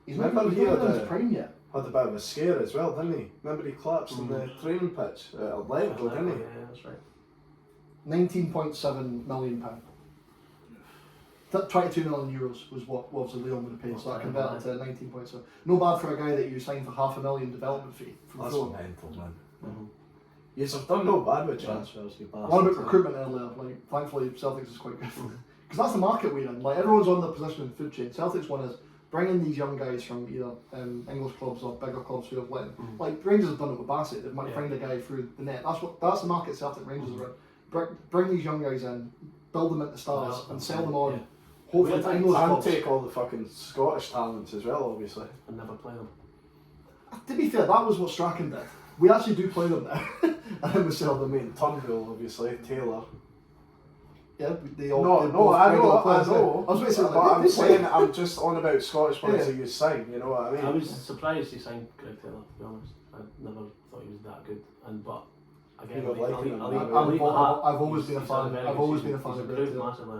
He's not even in his prime yet. Had a bit of a scare as well, didn't he? Remember he collapsed on the training pitch at Atletico, didn't he? Yeah, that's right. £19.7 million. 22 million euros was what obviously Leon would have paid, so that converted to 19.7. No bad for a guy that you signed for £500,000 development fee from That's Fulham. mental, man. Yes, I've done no bad with transfers. One about recruitment earlier, like thankfully Celtics is quite good. Because that's the market we're in. Like everyone's on their position in the food chain. Celtics one is bring in these young guys from either English clubs or bigger clubs who have let like Rangers have done it with Bassett. They might find a guy through the net. That's the market Celtic Rangers are in. Bring these young guys in, build them into stars, and sell them on. Hopefully, to English and clubs. take all the fucking Scottish talents as well, obviously, and never play them. To be fair, that was what Strachan did. We actually do play them now, and then we sell them. I mean, Turnbull, obviously, Taylor. Yeah, they all. I know. I was going to say, but I'm saying I'm just on about Scottish players that you sign. You know what I mean? I was surprised he signed Greg Taylor. To be honest, I never thought he was that good. But again, I've always been a fan. I've always been a fan of Greg Taylor. Massively,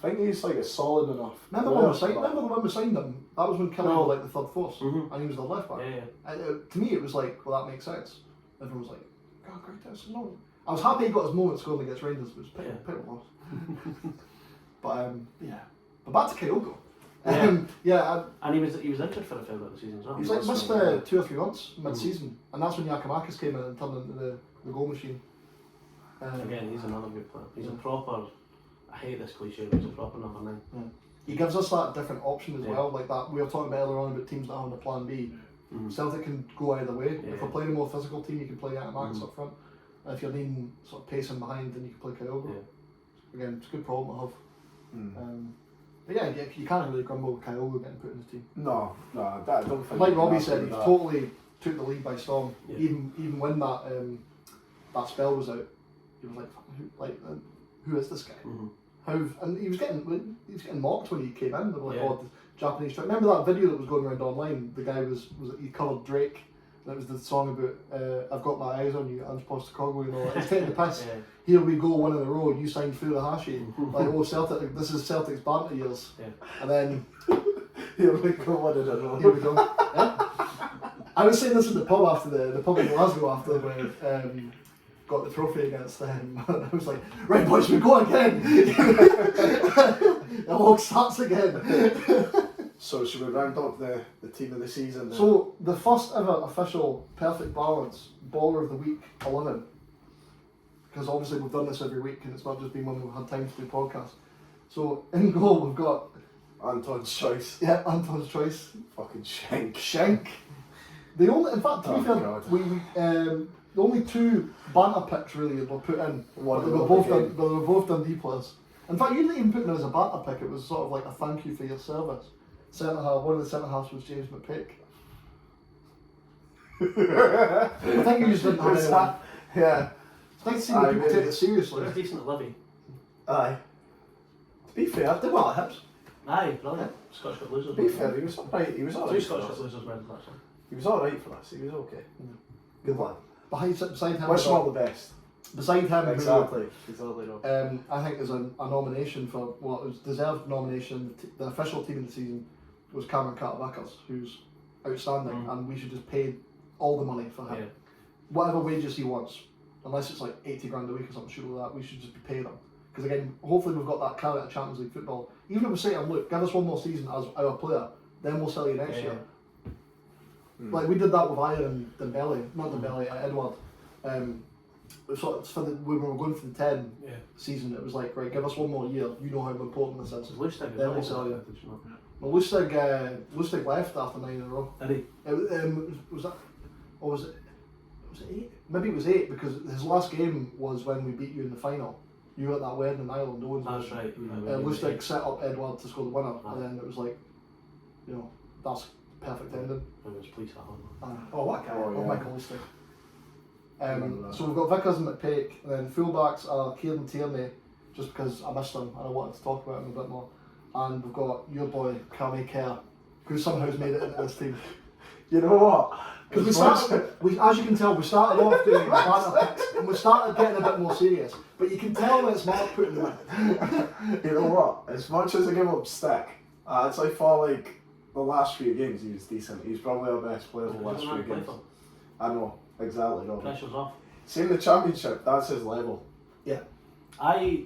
I think he's like a solid enough. Remember when we signed him? That was when Kelly was like the third force, and he was the left back. To me, it was like, well, that makes sense. Everyone was like, God, Greg Taylor, no. I was happy he got his moment scoring against Rangers, but it was pity loss. But back to Kyogo. And he was injured for a fair bit of the season as well. He's like missed 2 or 3 months mid-season, and that's when Giacomakis came in and turned into the goal machine. Again, he's another good player. He's a proper. I hate this cliche, but he's a proper number 9. Yeah. He gives us that different option as well, like that we were talking about earlier on about teams not having a plan B. Celtic can go either way. If we're playing a more physical team, you can play Giacomakis up front. And if you're needing sort of pacing behind, then you can play Kyogo. Again, it's a good problem to have. But yeah, you can't really grumble with Kyogo getting put in the team. No, I don't think. Like Robbie said, he totally took the lead by storm. Even when that spell was out, he was like who is this guy? Mm-hmm. And he was getting mocked when he came in. They were like, Yeah. oh, the Japanese trick. Remember that video that was going around online? The guy he covered Drake. And it was the song about I've got my eyes on you, Ange Postecoglou, you know. He's taking the piss. Yeah. Here we go, one in a row. You signed Furuhashi. Like, oh, Celtic. This is Celtic's banter years. Yeah. And then Here we go, one in a row. here we go. Yeah. I was saying this in the pub after the pub in Glasgow after we got the trophy against them. And I was like, right boys, we go again. The log starts again. So should we round up the team of the season then? So the first ever official perfect balance baller of the week 11. Because obviously we've done this every week and it's not just been when we've had time to do podcasts. So in goal we've got Anton's choice. yeah, Anton's choice. Fucking Shank. Shank. The only, in fact, to be Oh, fair, God. the only two banter picks really were put in. One They of were them both again. done. They were both Dundee players. In fact, you didn't even put them as a banter pick. It was sort of like a thank you for your service. Centre half. One of the centre halves was James McPake. I think you just didn't have Was anyone. that- Yeah. It's nice to see that Aye, people maybe. take it seriously. They're decent at Livy. Aye. To be fair, They were at Hibs. Aye, brilliant. Scottish Cup losers. to be fair, he was alright. He was Two alright. Scottish Cup losers wins actually. He was alright for us. He was okay. Good lad. Beside him, Wish him all the best. beside him, who, Exactly. Right. I think is a nomination for, well, it was deserved nomination. The official team of the season was Cameron Carter-Vickers, who's outstanding, and we should just pay all the money for him. Yeah. Whatever wages he wants, unless it's like 80 grand a week or something short of that, we should just be paying him. Because again, hopefully we've got that carrot of Champions League football. Even if we say to him, look, give us one more season as our player, then we'll sell you next Yeah. year. Like we did that with Iron and Dembele, not Dembele, Edward. So it's for when we were going for the 10 Yeah. season, it was like, right, give us one more year, you know how important this is. Lustig Then we'll sell you. did you know? Well, Lustig left after 9 in a row. Did he? Was that, or was it 8? Maybe it was 8 because his last game was when we beat you in the final. You were at that wedding in Ireland, Owens. That's right. Lustig set up Edward to score the winner, and then it was like, you know, that's perfect ending. I was pleased that one. Oh, that guy, Oh, yeah. Michael Lustig. Remember that. So we've got Vickers and McPake, and then fullbacks are Kieran Tierney, just because I missed him and I wanted to talk about him a bit more. And we've got your boy, Cammy Kerr, who somehow's made it into this team. You know what? Because as you can tell, we started off doing banter picks, and we started getting a bit more serious. But you can tell when it's Mark putting them in. You know what? As much as I give him stick, I'd say for like the last few games he was decent. He's probably our best player in the last few games. I know, exactly. Robert. Pressure's off. Same the championship, that's his level. I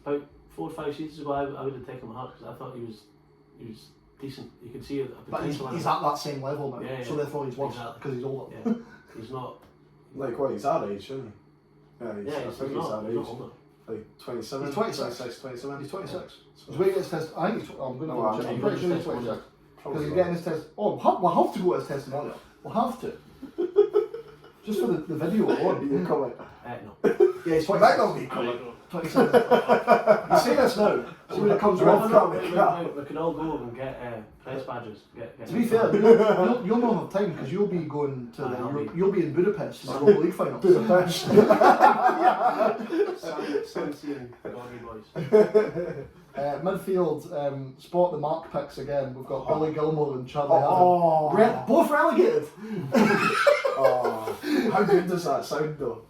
about 4 or 5 seasons ago, I would have taken him hard because I thought he was decent. You could see a But potential. he's in him. at that same level now, Yeah, so yeah. therefore he's worse Exactly. because he's older. Yeah. He's not. Like what, he's our age, isn't he? I He's think he's not. our He's not age. older. Like 27, He's 26. 26, 27. He's 26. So- He's waiting his test. I think he's. I'm going to No, double check. I'm I'm pretty sure he's sure he's 26. Because Probably he's not. getting his test. Oh, we'll have to go to his testimonial. We'll have to. Just for the video alone. You comment. No. Yeah, he's Might 26. not be comment. 27. You say this now. See when it comes around. We could all go and get press badges. Get To be fair, you'll not have time because you'll be going to I'll be- you'll be in Budapest for the Europa League final. Budapest. Suncy and Doggy Boys. Midfield, spot the Mark picks again. We've got Billy Gilmore and Charlie Oh. Haddon. Both relegated. Oh, how good does that sound though?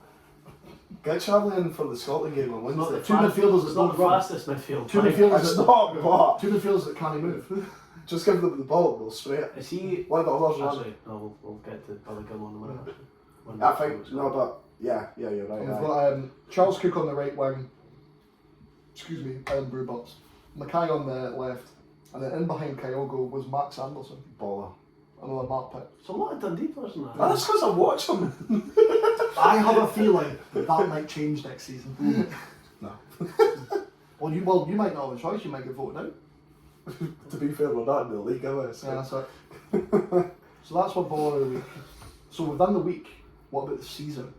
Get Charlie in for the Scotland game on It's not the Wednesday. Two midfielders it's that not don't the run. fastest midfield. Two right? midfielders It's that not, but two midfielders that can't move. just give them the ball, they'll spray it. Is he? One of the others run. Actually, no, we'll get to Billy Gilmore in a minute. When I think, no, but yeah, you're right. We've aye. got Charles Cook on the right wing. Excuse me, and Brewbox. Mackay on the left, and then in behind Kyogo was Max Anderson. Baller. Another Mark pick. It's a lot of Dundee players in that. That's because I watch them. I have a feeling that might change next season. No. Well, you might not have a choice. You might get voted out. To be fair, we're not in the league, are we? So. Yeah, that's it. So that's what baller of the week. So we've done the week. What about the season?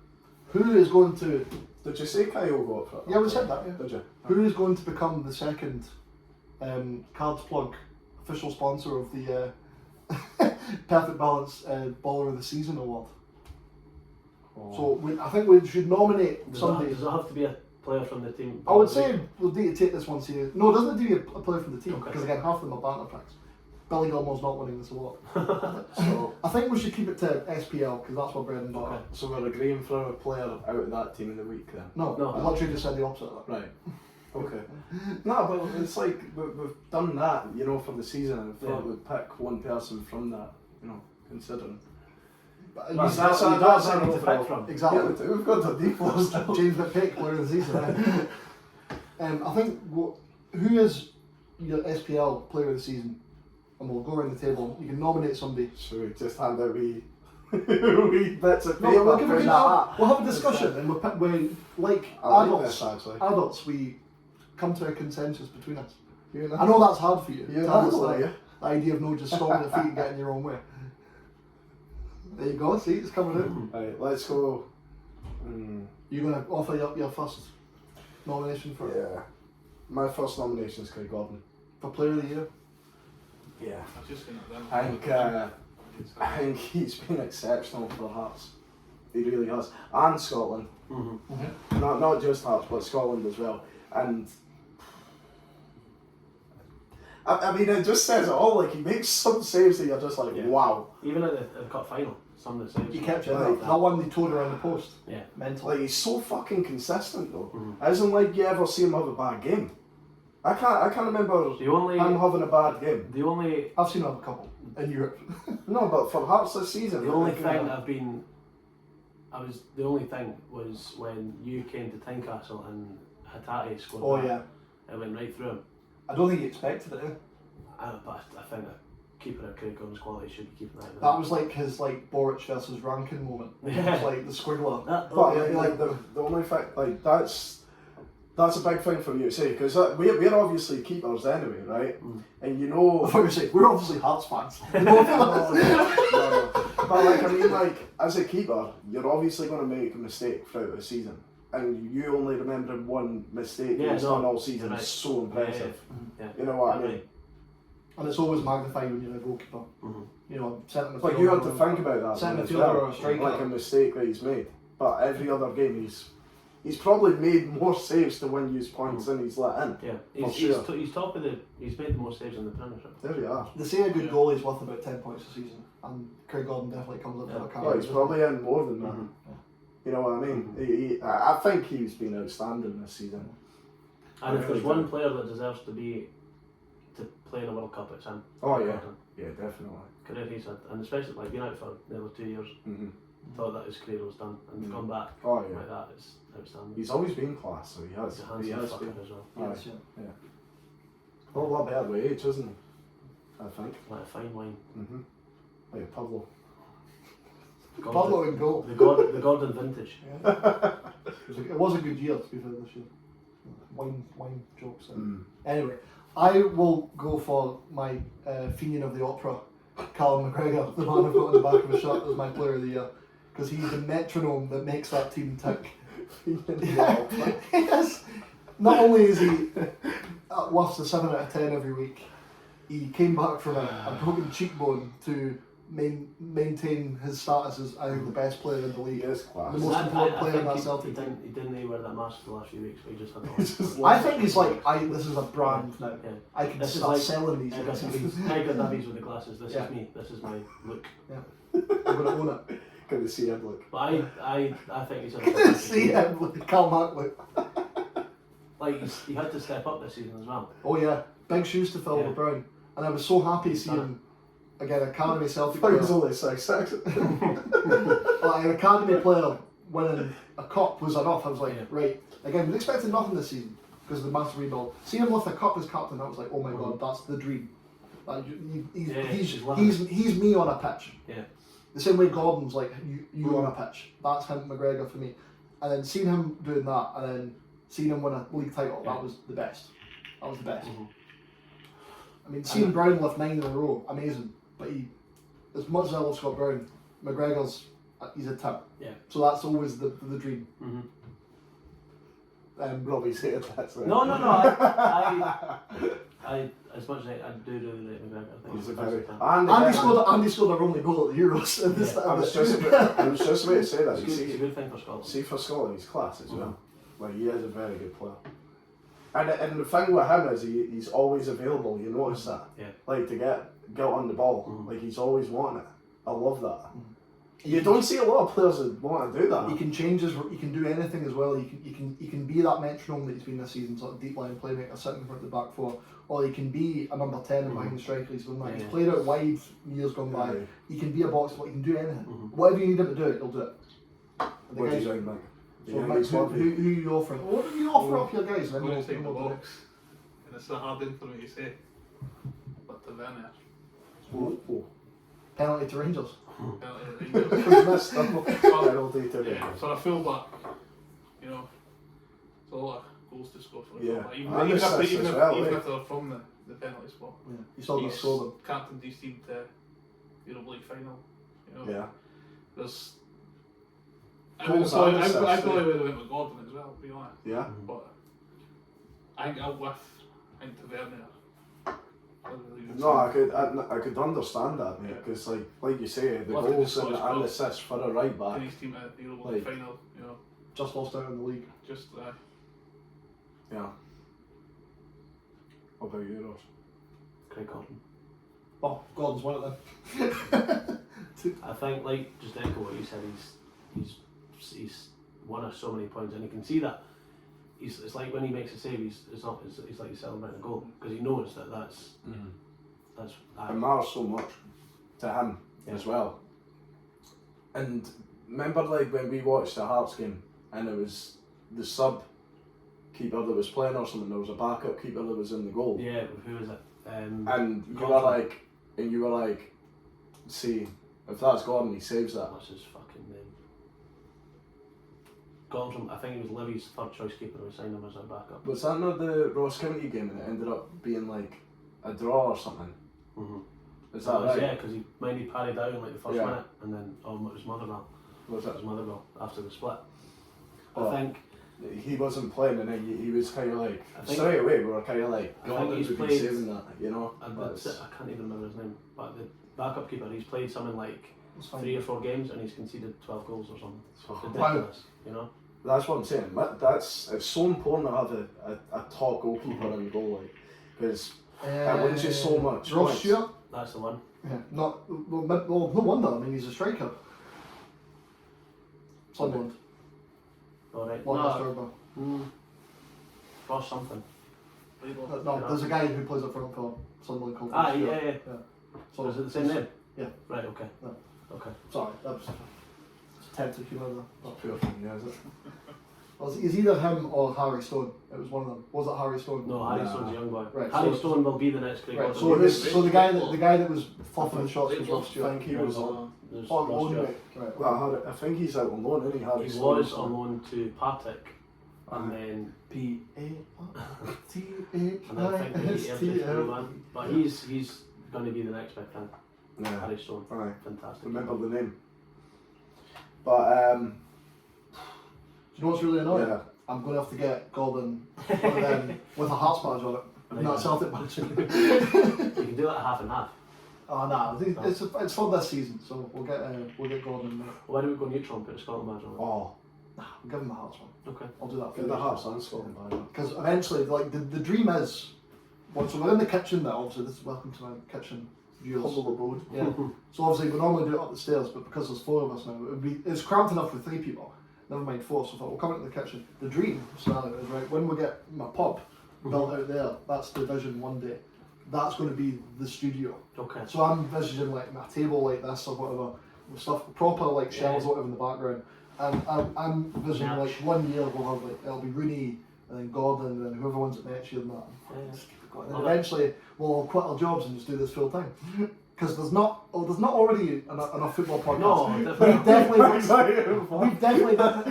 Who is going to? Did you say Kyogo up for it? Yeah, we said that. Yeah. Did you? Who is going to become the second Cards Plug official sponsor of the Perfect Balance Baller of the Season award? Oh. So I think we should nominate Does somebody. it have to be a player from the team. I would say we'll need to take this one serious. No, it doesn't need to be a player from the team, Okay. because again, half of them are banter packs. Billy Gilmore's not winning this award. So, I think we should keep it to SPL, because that's what bread and butter. Okay. so we're agreeing for a player out of that team of the week then. No, No. I literally just said the opposite of that. Right. Okay. No, but it's like we've done that, you know, for the season, and I thought Yeah. we'd pick one person from that, you know, considering. But Well, that's- that's that's- something to pick from. exactly. Yeah, we've got the defaults now. James McPick, player of the season. I think who is your SPL player of the season? And we'll go around the table. You can nominate somebody. Should we just hand out wee bits of No, paper? we'll for that? have a discussion, and we'll pick, like I like adults. this actually. Adults, we come to a consensus between us. You know? I know that's hard for you. You to know, understand. yeah. The idea of no just stomping your feet and getting your own way. There you go. See, it's coming out. Right, let's go. You're gonna offer up your first nomination for Yeah. My first nomination is Craig Gordon. player of the year. Yeah. I was just thinking of I think he's been exceptional for Hearts. He really has. And Scotland. Mm-hmm. Not just Hearts, but Scotland as well. And I mean, it just says it all. Like, he makes some saves that you're just like, Yeah. wow. Even at the cup final, some of the saves. He kept you in Like that. That one they towed around the post. Yeah. Mental. Like, he's so fucking consistent though. Mhm. It isn't like you ever see him have a bad game. I can't remember The only him having a bad game. the only I've seen him have a couple in Europe. No, but for Hearts this season. the only like, thing the only thing was when you came to Tynecastle and Hatate scored. Oh that. yeah. It went right through him. I don't think he expected it. But I think a keeper of Craig Gordon's quality should be keeping that. That was like his Boric versus Rankin moment. It was like the squiggler. But like the only thing, like that's a big thing for you to say, because we're obviously keepers anyway, right? And you know, I thought you were saying, we're obviously Hearts fans. no. But like I mean, like as a keeper, you're obviously going to make a mistake throughout the season, and you only remember one mistake Yeah, he's no, done all season. right. Is so impressive. Yeah. You know what I Right. mean? And it's always magnified when you're a goalkeeper. Mhm. You know, centre midfielder. But you have to think about that Centre one as midfielder well, or a striker. like a mistake that he's made. But every other game, he's probably made more saves to win his points than he's let in. Yeah. For sure. He's top of the. He's made the most saves in the Premiership. There you are. They say a good Yeah. goalie is worth about 10 points a season, and Craig Gordon definitely comes up Yeah. with a Well, he's probably in more than that. Mhm. You know what I mean? I think he's been outstanding this season. And if I there's really one do. player that deserves to play in a World Cup, it's him. Oh, yeah. Gordon. Yeah, definitely. Career he's had, and especially like being out for nearly 2 years, Mm-hmm. thought that his career was done, and to Mhm. come back Oh yeah. like that is outstanding. He's always been class, so he has. He's a He handsome has fucker been. as well. Yes, yeah. A lot better with age, isn't he? I think. Like a fine wine. Mm-hmm. Like Pablo. Pablo in goal. The Gordon vintage. It was a good year, to be fair, this year. Wine jokes. Mm. Anyway, I will go for my Fenian of the Opera, Callum McGregor, the man I've got on the back of his shirt as my player of the year, because he's the metronome that makes that team tick. Yes. Not only is he worth the 7 out of 10 every week, he came back from a broken cheekbone to maintain his status as I think the best player in the He league. is class. The most important player in that he Celtic didn't wear that mask for the last few weeks, but he just had it on. He's just I think he's like, this is a brand now. Yeah. I can This is start like selling these. Edgar Davies with the glasses. This Yeah. is me. This is my look. I'm gonna own it. Good to see him look. But I think he's had a See him with Cal Markley. like he had to step up this season as well. Oh yeah, big shoes to fill Yeah. with Brown, and I was so happy to see done him again. Academy I Celtic thought he player, was only 6'6". like an academy player winning a cup was enough. I was like, Yeah. right. Again, was expecting nothing this season because of the massive rebuild. Seeing him lift a cup as captain, I was like, oh my god, that's the dream. Like, he's me on a pitch. Yeah. The same way Gordon's like you on a pitch. That's him, McGregor for me. And then seeing him doing that, and then seeing him win a league title, that was the best. That was the best. Mhm. I mean, seeing Brown lift 9 in a row, amazing. But he, as much as I love Scott Brown, McGregor's he's a tip. Yeah. So that's always the dream. Mm-hmm. Robbie's hated that. So. No. I as much as I do really like McGregor. I think He's he's a the very. best. Andy scored their only goal at the Euros. Yeah. I was just about to say that. It's You a see, good thing for Scotland. see for Scotland, he's class as well. Like, he is a very good player. And the thing with him is he's always available, you notice that? Yeah. Like, to get on the ball. Like, he's always wanting it. I love that. You He don't see a lot of players that want to do that. He can change his. He can do anything as well. He can be that metronome that he's been this season, sort of deep line playmaker sitting in front of the back four, or he can be a number 10 behind the striker. He's done that. He's played out wide years gone by. Yeah. He can be a box, but he can do anything. Whatever you need him to do, he'll do it. The What do guys- you think, Mike? So Mike, who you offering? What do you offer up your guys? I'm Then going to take the we'll do it. box, and it's a hard thing for me to say, but the Werner, Penalty to Rangers. penalty Rangers. Missed penalty to Yeah, for a full back, you know, it's a lot of goals to score for a Yeah. full back. And assists Even as well, if eh? they're from the penalty spot. Yeah. You still got to He's score them. captained his team to Europa League final. You know, Yeah. there's. Goals I and assists, probably yeah. would have went with Gordon as well, to be honest. Yeah. But I think I'm with Werner. No, I could understand that, mate, because like you say, the Lucky the goals Scottish and club. assists for a right In back. his team at the Europa League Like- final, you know, Just lost out in the league. just Yeah. What about you, Ross? Craig Gordon. Oh, Gordon's won it then. I think, like, just to echo what you said, he's won us so many points, and you can see that. It's like when he makes a save, it's like he's celebrating a goal, because he knows that that's It matters so much to him Yeah. as well. And remember, like, when we watched the Hearts game and it was the sub keeper that was playing or something, there was a backup keeper that was in the goal. yeah. Who was it? And you Gordon. were like, see, if that's Gordon, he saves that. What's his fucking name? Gone from, I think he was Livy's third choice keeper who signed him as a backup. Was that not the Ross County game and it ended up being like a draw or something? Is that right? Yeah, because he parried down in like the first Yeah. minute, and then it was Motherwell. Was It it? was Motherwell after the split. Oh. I think He wasn't playing and then he was kind of like, I think- straight away we were kind of like, I think Gordon he's would be played- saving that, you know? and But that's it, I can't even remember his name, but the backup keeper, he's played something like It's fine. 3 or 4 games and he's conceded 12 goals or something. It's Oh, ridiculous, you know. That's what I'm saying. It's so important to have a top goalkeeper in the goal, like, because it wins you so much. Ross points. Stewart? That's the one. Yeah. Well, no wonder. I mean, he's a striker. Sunderland. All right. Lawrence No, Drogba. Ross something. No, there's a guy who plays up front for Sunderland called Ah, Ross Stewart. yeah. So Was it the same name? Yeah. Right. Okay. No. Okay. Sorry, that was attempt to humour there. Pure thing, yeah, is it? Well, it's either him or Harry Stone. It was one of them. Was it Harry Stone? No, Harry Nah. Stone's a young boy. Right, Harry so- Stone will be the next Craig Right. Gordon. So the guy that was fluffing the shots was Ross I Stewart. think he was on. There's On Ross loan, Stewart. right. Well, I think he's out on loan, isn't he? Harry He Stone? was on loan to Partick, and Aye. then P-A-T-H-I-S-T-L. and I think he emptied through, man. But he's going to be the next big thing. Yeah. Harry Stone, Aye. fantastic. Remember the name. But, Do you know what's really annoying? yeah. I'm going to have to get Gordon one of them with a Hearts badge on it, not a Celtic badge. You can do that half and half. Oh no, it's for this season, so we'll get Gordon. Why don't we go neutral and put a Scotland badge on it? Oh, Nah, we'll give him a Hearts one. Okay. I'll do that for get you. the Hearts and Scotland by that. Because eventually, like the dream is, once we're in the kitchen now, obviously this is welcome to my kitchen viewers. Humble abode. Yeah. So obviously we normally do it up the stairs, but because there's 4 of us now, it's cramped enough with 3 people. Never mind 4. So I thought we'll come into the kitchen. The dream scenario is right when we get my pub built out there. That's the vision one day. That's going to be the studio. Okay. So I'm envisioning like my table like this or whatever, with stuff proper like shelves or whatever in the background. And I'm envisioning like 1 year we'll have like it'll be Rooney and then Gordon and then whoever wins it next year and that. Yeah. Just keep it going. And then eventually we'll all quit our jobs and just do this full time. Because there's not already enough football podcasts. No, We've definitely Exactly. we've definitely not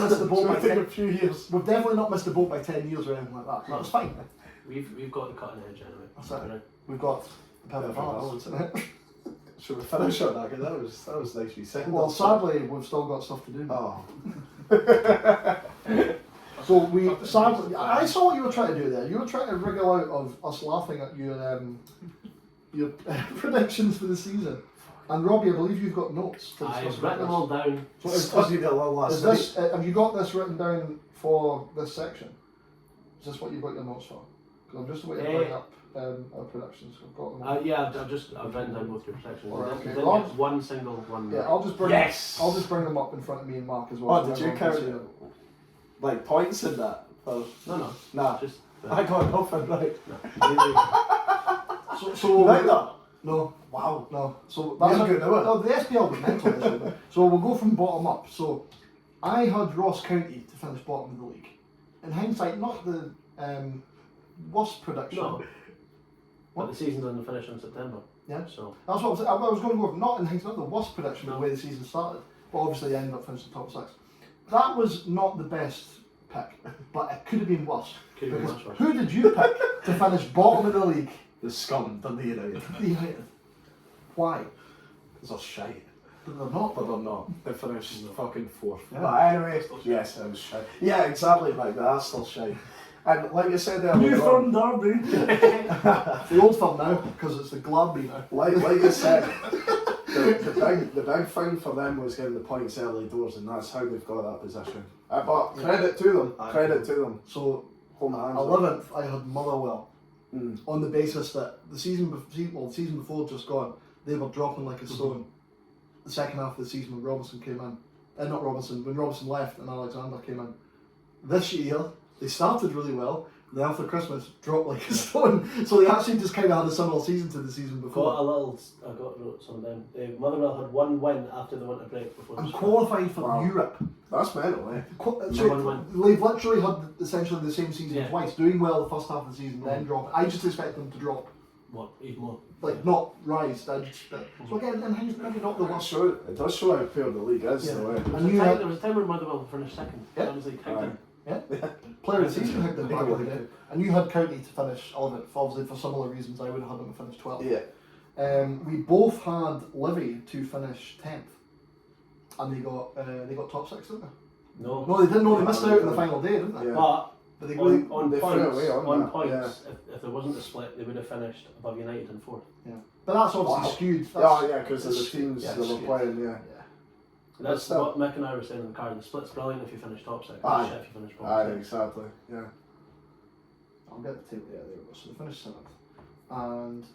missed the boat by It's gonna take 10. a few years. We've definitely not missed the boat by 10 years or anything like that. That's fine. We've got the cutting edge anyway. That's it. Right. We've got the perfect balance in it. Should we finish on that? 'Cause that was nicely said. Well, sadly, we've still got stuff to do. Oh. So sadly, I saw what you were trying to do there. You were trying to wriggle out of us laughing at your predictions for the season. And Robbie, I believe you've got notes to discuss I've written them all down. So last is this, have you got this written down for this section? Is this what you've got your notes for? Because I'm just waiting to bring up our predictions. I've got them. Yeah, I've written down both your predictions. Alright, I okay. didn't Well, get one single one. Yeah, I'll just bring them up in front of me and Mark as well. Oh, so did you everyone can count see it? them. Like points in that? Or, No, nah. just. I got nothing right. So Neither. no, Wow. no. So That's that's good, isn't it? no, the SPL was mental this year. So we'll go from bottom up. So I had Ross County to finish bottom of the league. In hindsight, not the worst prediction. No. But the season doesn't finish in September. Yeah. So. That's what I was going to go with. Not in hindsight, not the worst prediction of No. the way the season started, but obviously they ended up finishing top 6. That was not the best pick, but it could have been worse. Could have been Because much worse. who did you pick to finish bottom of the league? The scum, Dundee United. United. Why? It's a shite. But they're not. But they're not. They finished fucking 4th. Yeah. But anyway, yes, it was shite. Yeah, exactly, like that. That's still shite. And like you said earlier New on, firm derby. The old firm now, because it's the Gladby now. like you said, the big thing for them was getting the points early doors, and that's how they've got that position. But credit to them. Credit to them. So, Hold my hands up. 11th, I had Motherwell. Mm. On the basis that the season before just gone, they were dropping like a stone. The second half of the season when Robinson came in, when Robinson left and Alexander came in. This year, they started really well, and then after Christmas, dropped like a stone. So they actually just kind of had a similar season to the season before. I wrote some down. Motherwell had one win after the winter break before. And the qualified for Wow. Europe. That's mental, eh? So they've literally had essentially the same season Yeah. twice, doing well the first half of the season, then drop. I just expect them to drop, What, even more? like not rise. I just so again, and he's maybe not the worst. It does show how poor the league is, Yeah. though, eh? And you There had was a time when Motherwell finished second. Yeah. That was like Higdon. player of the season had them back in the day, and you had County to finish 11th. Obviously, for similar reasons, I would have had them to finish 12th. Yeah. We both had Livy to finish 10th, and they got top 6, didn't they? No. No, they didn't. No, they missed out in the final day, didn't they? Yeah. But they on they threw points, away on that, if there wasn't a split, they would have finished above United in 4th. But that's obviously Wow. skewed. Yeah, because of the it's- teams yeah, that it's were skewed. playing, yeah. And that's still- what Mick and I were saying in the car. The split's brilliant if you finish top 6. Aye. Shit if you finish Aye, bottom 6. exactly, yeah. I'll get the table. Yeah, there we go. So they finished 7th, and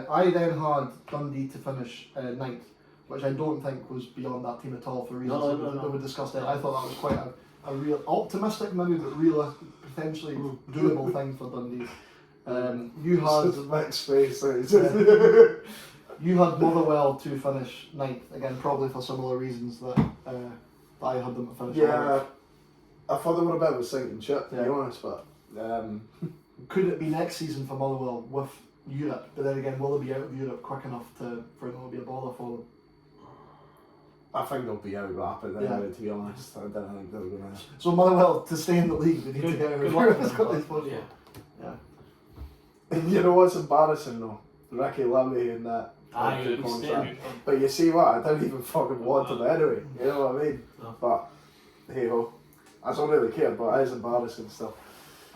I then had Dundee to finish 9th, which I don't think was beyond that team at all for reasons that we discussed. I thought that was quite a real optimistic, maybe, but real potentially doable thing for Dundee. You had Next space. you had Motherwell to finish 9th again, probably for similar reasons that I had them to finish. Yeah, 11th. I thought they were a bit of a sinking ship, to be Yeah. honest, but Could it be next season for Motherwell with Europe? But then again, will they be out of Europe quick enough for it not to be a bother for them? I think they'll be out rapid anyway, to be honest. I don't think they're going to... So Motherwell, to stay in the league, they need to get out of Good Europe luck. as quickly as possible. Yeah. You know what's embarrassing though? Ricky Lemmy and that. Aye, good he's contract. staying. But you see what? I don't even fucking want him anyway. You know what I mean? No. But hey ho, I don't really care. But it is embarrassing stuff.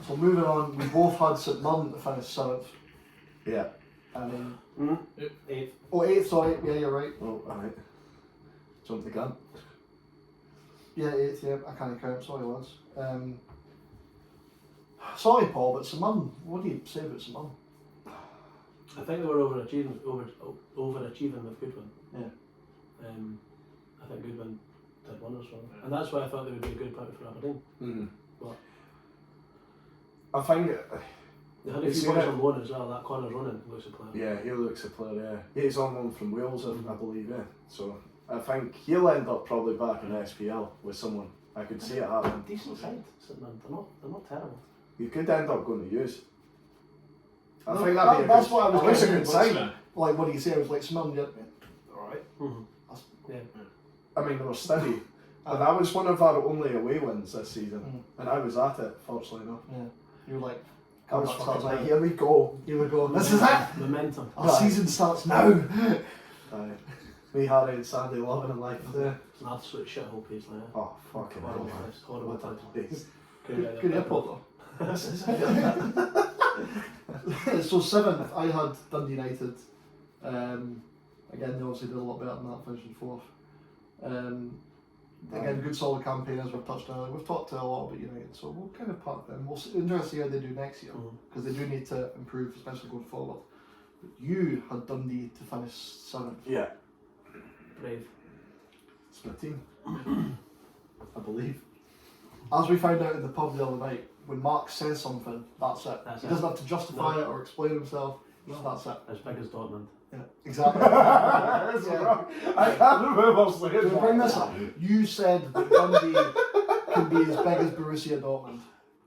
So moving on, we both had St Mirren to finish 7th. Yeah. And then, 8th. 8th, sorry, yeah, you're right. Oh, alright. Jump the gun. Yeah, 8th, yeah, I can't count, sorry lads. Sorry Paul, but St Mirren, what do you say about St Mirren? I think they were overachieving with Goodwin. Yeah. I think Goodwin did wonders for them. And that's why I thought they would be a good pick for Aberdeen. Mm. What? I think. They had a You few see boys that- on loan as well. That Conor Ronan looks a player. Yeah, he looks a player. Yeah, he's on loan from Wales, I believe. Yeah. So I think he'll end up probably back in SPL with someone. I could see it happening. Decent side, St Mirren. They're not terrible. You could end up going to use. I No, think that'd be a that's good, what I was that's a getting good at, sign. Like, what do you say? I was like, St Mirren, yeah, alright. Yeah. I mean, they were steady. And that was one of our only away wins this season. And I was at it, fortunately enough. Yeah. You were like, I was comeback fucking starts like, now. here we go. Here we go. This is it! Momentum. Our season starts now! Aye. Me, Harry and Sandy loving in life. Yeah. It's an absolute shithole place now. Oh, fucking hell. Horrible place. Horrible What a place. place. Good airport though. So 7th, I had Dundee United Again, they obviously did a lot better than that, finishing 4th. Again, good solid campaign as we've touched on. We've talked a lot about United, so we'll kind of park them. We'll see, interested to see how they do next year, because they do need to improve, especially going forward. But you had Dundee to finish 7th. Yeah. Brave. It's my team, I believe. As we found out in the pub the other night, when Mark says something, that's it. He doesn't have to justify it or explain himself. That's it. As big as Dortmund. Yeah, exactly. That's wrong. I can't remember saying To that. bring this up, you said that Dundee can be as big as Borussia Dortmund.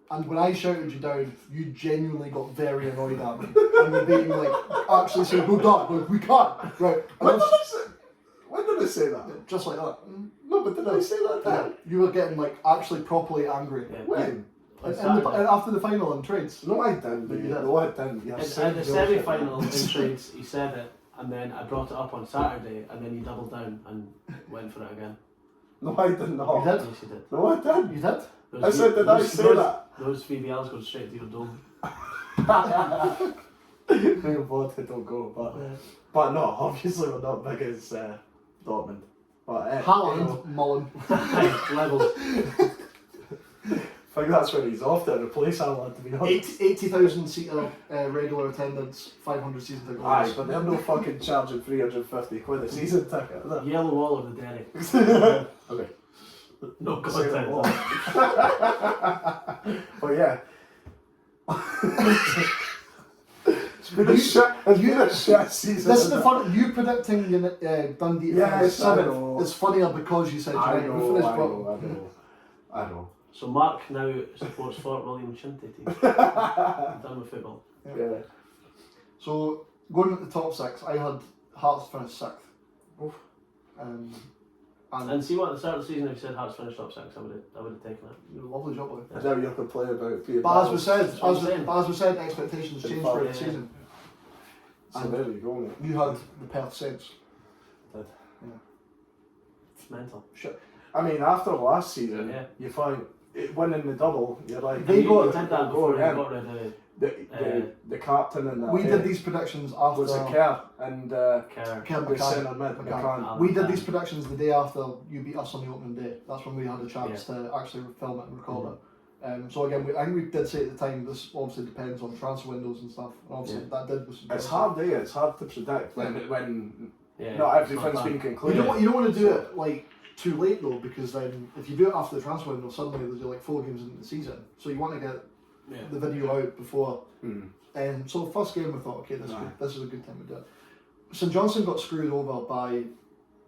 And when I shouted you down, you genuinely got very annoyed at me. And were being like, actually saying, no, Dad, like, we can't. Right. When did I say that? Just like that. No, but did I say that Yeah. then? You were getting like actually properly angry. Yeah. When? After the final in trades. No, I didn't. But you did. No, I didn't. You're At saying the bullshit. semi-final in trades, he said it, and then I brought it up on Saturday, and then he doubled down and went for it again. No, I did not. You did? Yes, he did. No, I didn't. You did? I said, did I say that? Those VBLs go straight to your dome. Thank God they don't go. But no, obviously we're not big as Dortmund. But Haaland, Mullen. Levels. I think that's where he's off to replace Haaland, to be honest. 80,000 seater regular attendance, 500 season ticket Aye, holders. but they're no fucking charging 350 quid a season ticket, are they? Yellow wall of the Derek. Okay. No Say content. more. But yeah. It's been a shit season. This is the fun. You predicting Dundee to Yeah, finish I 7th know. is funnier because you said I United know, will finish I bottom. know. I know. So Mark now supports Fort William Shinty team. Done with football. Yeah. So going at the top 6, I had Hearts finish 6th. Oof. And see what at the start of the season, if you said Hearts finished top 6, I would have taken it. You did a lovely job with it. And now you have to play about being But as we said, That's what I'm saying. expectations Been changed far, throughout the yeah. season. So there you go, mate. You had the Perth Saints. It's mental. Shit. I mean, after last season, Yeah. you find winning the double, you're like, They You got- did that go before they again. got rid of The captain and that. We did these predictions after. Was it Kerr and Kerr. Kerr the McCann. centre mid, McCann. We did these predictions the day after you beat us on the opening day. That's when we had a chance to actually film it and record it. So again, I think we did say at the time, this obviously depends on transfer windows and stuff. And obviously that did with some It's hard, it's hard to predict when Yeah, not it's everything's not been bad. concluded. You don't want to do it like too late though, because then if you do it after the transfer window, suddenly there's like 4 games into the season. So you want to get the video out before. So first game we thought, okay, this is a good time to do it. St Johnstone got screwed over by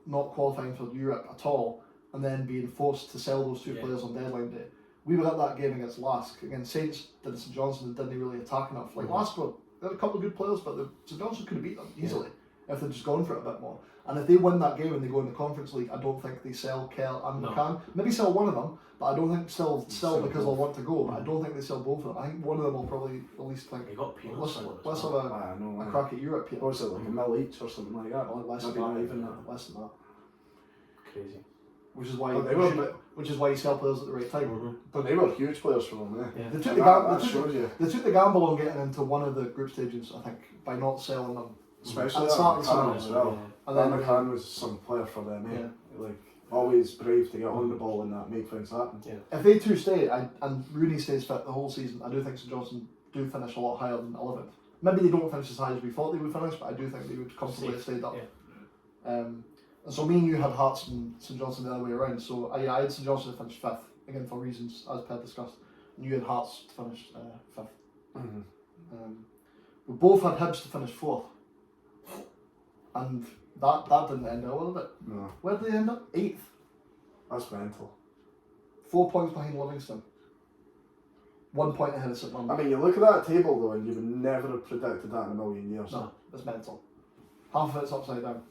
not qualifying for Europe at all, and then being forced to sell those 2 players on deadline day. We were at that game against Lask. Against Saints did St Johnstone didn't really attack enough. Like Lask were, they had a couple of good players, but St Johnstone could have beat them easily if they'd just gone for it a bit more. And if they win that game and they go in the Conference League, I don't think they sell Kell and McCann. Maybe sell one of them, but I don't think sell because they'll want to go. But I don't think they sell both of them. I think one of them will probably at least think, They got peanuts for it as let's well. have I know. a crack at Europe here. Or was it like a mil each or something like that? Or less than Maybe that, not even that. less than that. Crazy. Which is why Oh, which is why you sell players at the right time. But they were huge players for them, Yeah. They took And the that gamble. shows you. They took the gamble on getting into one of the group stages, I think, by not selling them. Especially At that the start of the McCann season. as well. And That then McCann was some player for them, Like, always brave to get on the ball and that, make things happen. if they two stay and Rooney stays fit the whole season, I do think St Johnstone do finish a lot higher than 11th. Maybe they don't finish as high as we thought they would finish, but I do think they would comfortably have stayed up. And so me and you had Hearts and St Johnstone the other way around. So I had St Johnstone to finish 5th, again for reasons as Per discussed. And you had Hearts to finish 5th. We both had Hibs to finish 4th. And that didn't end well, did it? No, Where did they end up? 8th. that's mental. 4 points behind Livingston. 1 point ahead of St Mirren. I mean, you look at that table though, and you would never have predicted that in a million years. No, it's mental. Half of it's upside down.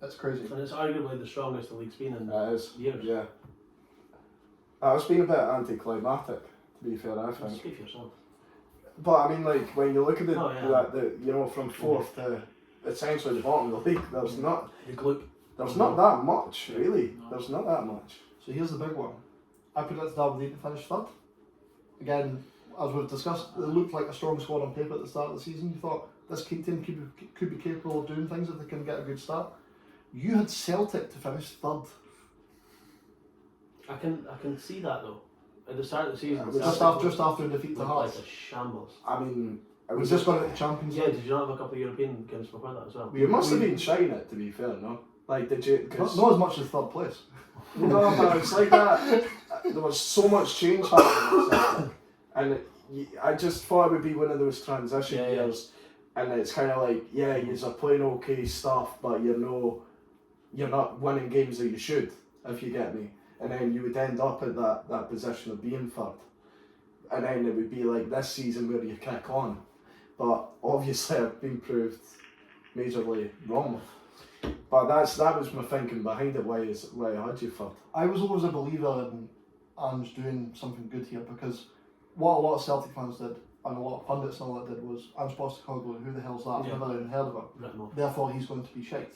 It's crazy. And it's arguably the strongest the league's been in It is. years. Yeah. It's been a bit anticlimactic, to be fair, I think. Speak for yourself. But I mean, like when you look at Oh, yeah. from 4th to essentially the bottom of the league, there's not that much really. No. There's not that much. So here's the big one. I predicted Aberdeen to finish 3rd. Again, as we've discussed, it looked like a strong squad on paper at the start of the season. You thought this team could be capable of doing things if they can get a good start. You had Celtic to finish third. I can see that though. At the start of the season, Just after a defeat to looked Hearts. like a shambles. I mean, it We was just got out the Champions Yeah, League. did you not have a couple of European games before that as well? You must have been shying it, to be fair, no? Like, did you? Not as much as third place. No, but it's like that. There was so much change happening at Celtic, and I just thought it would be one of those transition years, and it's kind of like, yeah, you're playing okay stuff, but you're not winning games that you should, if you get me. And then you would end up at that position of being third, and then it would be like this season where you kick on. But obviously, I've been proved majorly wrong. But that was my thinking behind it. Why I had you third. I was always a believer in Ange doing something good here, because what a lot of Celtic fans did, and a lot of pundits and all that did, was Ange Postecoglou, who the hell's that? I've never even heard of him. Therefore, he's going to be shite.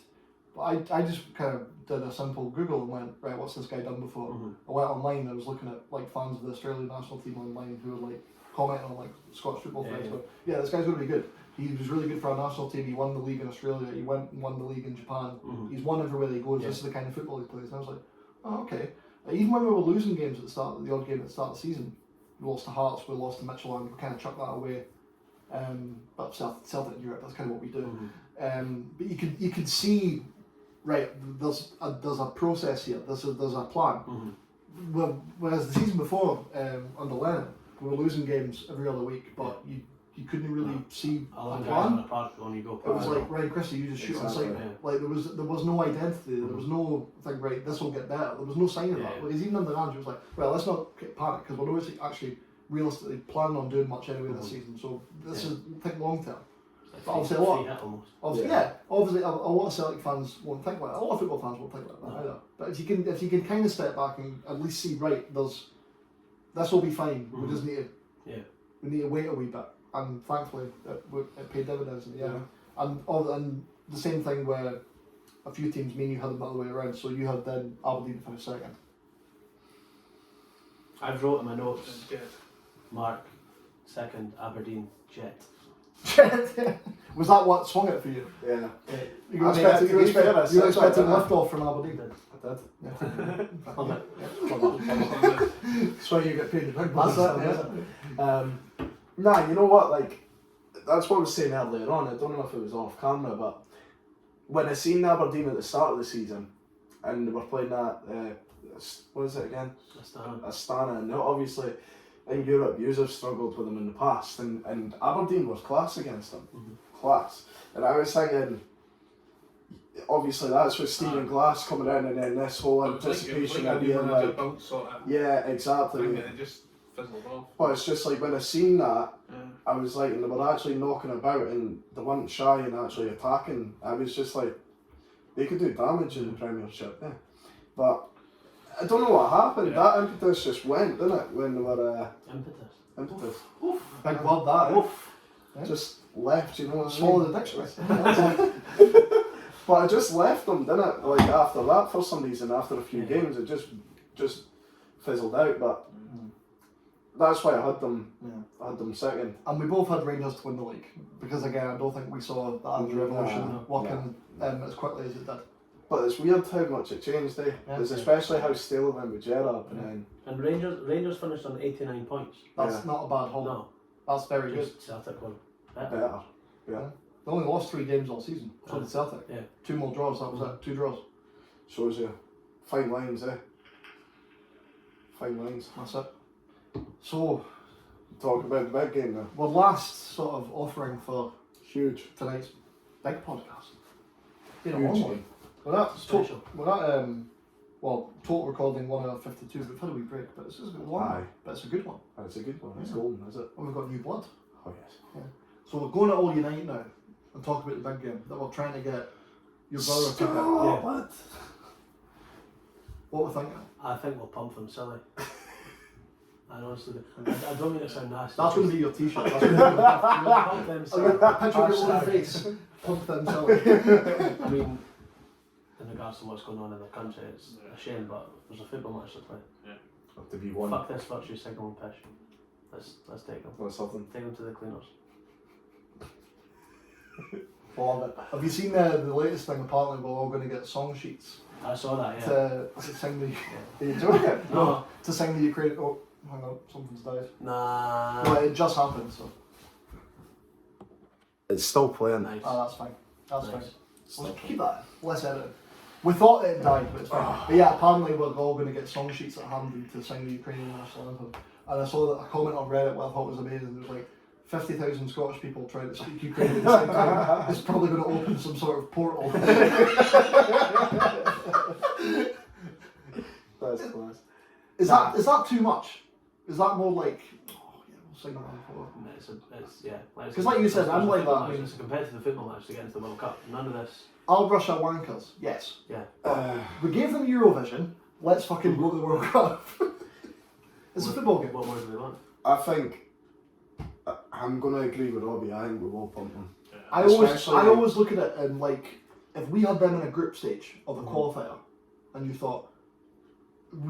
But I just kind of did a simple Google and went, right, what's this guy done before? I went online and I was looking at like fans of the Australian national team online who were like commenting on like Scottish football fans. But yeah, this guy's going to be good. He was really good for our national team. He won the league in Australia. He went and won the league in Japan. He's won everywhere he goes. This is the kind of football he plays. And I was like, oh, okay. Even when we were losing games at the start, the odd game at the start of the season, we lost to Hearts, we lost to Midtjylland, we kind of chucked that away. But Celtic in Europe, that's kind of what we do. But you could see, right, there's a process here. There's a plan. Well, whereas the season before, under Lennon, we were losing games every other week, but you couldn't really see a plan. When you go it was like, Ryan Christie, you just shoot on sight. Like there was no identity. There was no thing. Right, this will get better. There was no sign of that. Because even under Ange, it was like, well, let's not get panic because we're not actually realistically planning on doing much anyway this season. So this is think long term. But obviously, obviously, a lot of Celtic fans won't think like that. A lot of football fans won't think like that either. But if you can kind of step back and at least see, right, this will be fine. We just need to wait a wee bit. And thankfully, it paid dividends in the end. And the same thing where a few teams, me and you had them the other way around. So you had then Aberdeen to finish second. I've wrote in my notes, Mark, second, Aberdeen, Jet. Was that what swung it for you? Yeah. You were expecting lift off from Aberdeen? I did. That's why you get paid the big bucks. Nah, you know what? Like, that's what I was saying earlier on. I don't know if it was off camera, but when I seen Aberdeen at the start of the season, and they were playing that, what is it again? Astana. And obviously, in Europe, you have struggled with them in the past, and Aberdeen was class against them. Class. And I was thinking, obviously that's with Stephen Glass coming in, and then this whole anticipation of being like, yeah, exactly. And it just fizzled off. But it's just like when I seen that, I was like, and they were actually knocking about, and they weren't shy and actually attacking. I was just like, they could do damage in the Premiership, But I don't know what happened. That impetus just went, didn't it? When they were impetus. Oof. Big word that. Just left, you know. Swallow the dictionary. But I just left them, didn't it? Like after that, for some reason, after a few games, it just fizzled out. But that's why I had them. I had them second. And we both had Rangers to win the league because again, I don't think we saw the Ange revolution working as quickly as it did. But it's weird how much it changed, especially how stale it went with Gerrard. And Rangers finished on 89 points. That's not a bad haul. No. That's very good. Celtic won better. Yeah. They only lost 3 games all season. So did Celtic. 2 more draws. That was it. 2 draws. Shows you fine lines, Fine lines. That's it. So, talk about the big game now. Our last sort of offering for huge tonight's big podcast. Been a long one. We're at total recording 1 hour 52. We've had a wee break, but it's just a long one. But it's a good one. It's a good one. It's golden, is it? And we've got new blood. Oh yes. Yeah. So we're going to All Unite now and talk about the big game that we're trying to get your brother to pick. What we're thinking? I think we'll pump them silly. I honestly, I don't mean to sound nasty. That's going to be your t-shirt. That's pump them silly. Picture of your own face. Pump them silly. I mean, in regards to what's going on in the country, it's a shame, but there's a football match to play. Have to be one. Fuck this virtue signalling pish. Let's take them. Or something. Take them to the cleaners. Love it. Have you seen the latest thing? Apparently, we're all going to get song sheets I saw that, yeah. to sing the. Are you joking? No. To sing the Ukraine. Oh, hang on, something's died. Nah. Well, it just happened, so. It's still playing. Nice. Oh, that's fine. That's Nice. fine. We'll keep that. Let's edit it. We thought it died, but it's fine. But yeah, apparently we're all going to get song sheets at hand to sing the Ukrainian national anthem. And I saw that a comment on Reddit what I thought was amazing. It was like 50,000 Scottish people trying to speak Ukrainian at the same time. It's probably going to open some sort of portal. That's class. Is that too much? Is that more like, oh yeah, we'll sing that before? Because like you said, I'm like that, I mean- It's a competitive football match to get into the World Cup. None of this. All Russia wankers, yes. Yeah. We gave them Eurovision, let's fucking go to the World Cup. It's a football game. What more do they want? I think I'm going to agree with Robbie. I think we will pump them. I always look at it and like, if we had them in a group stage of a qualifier, and you thought,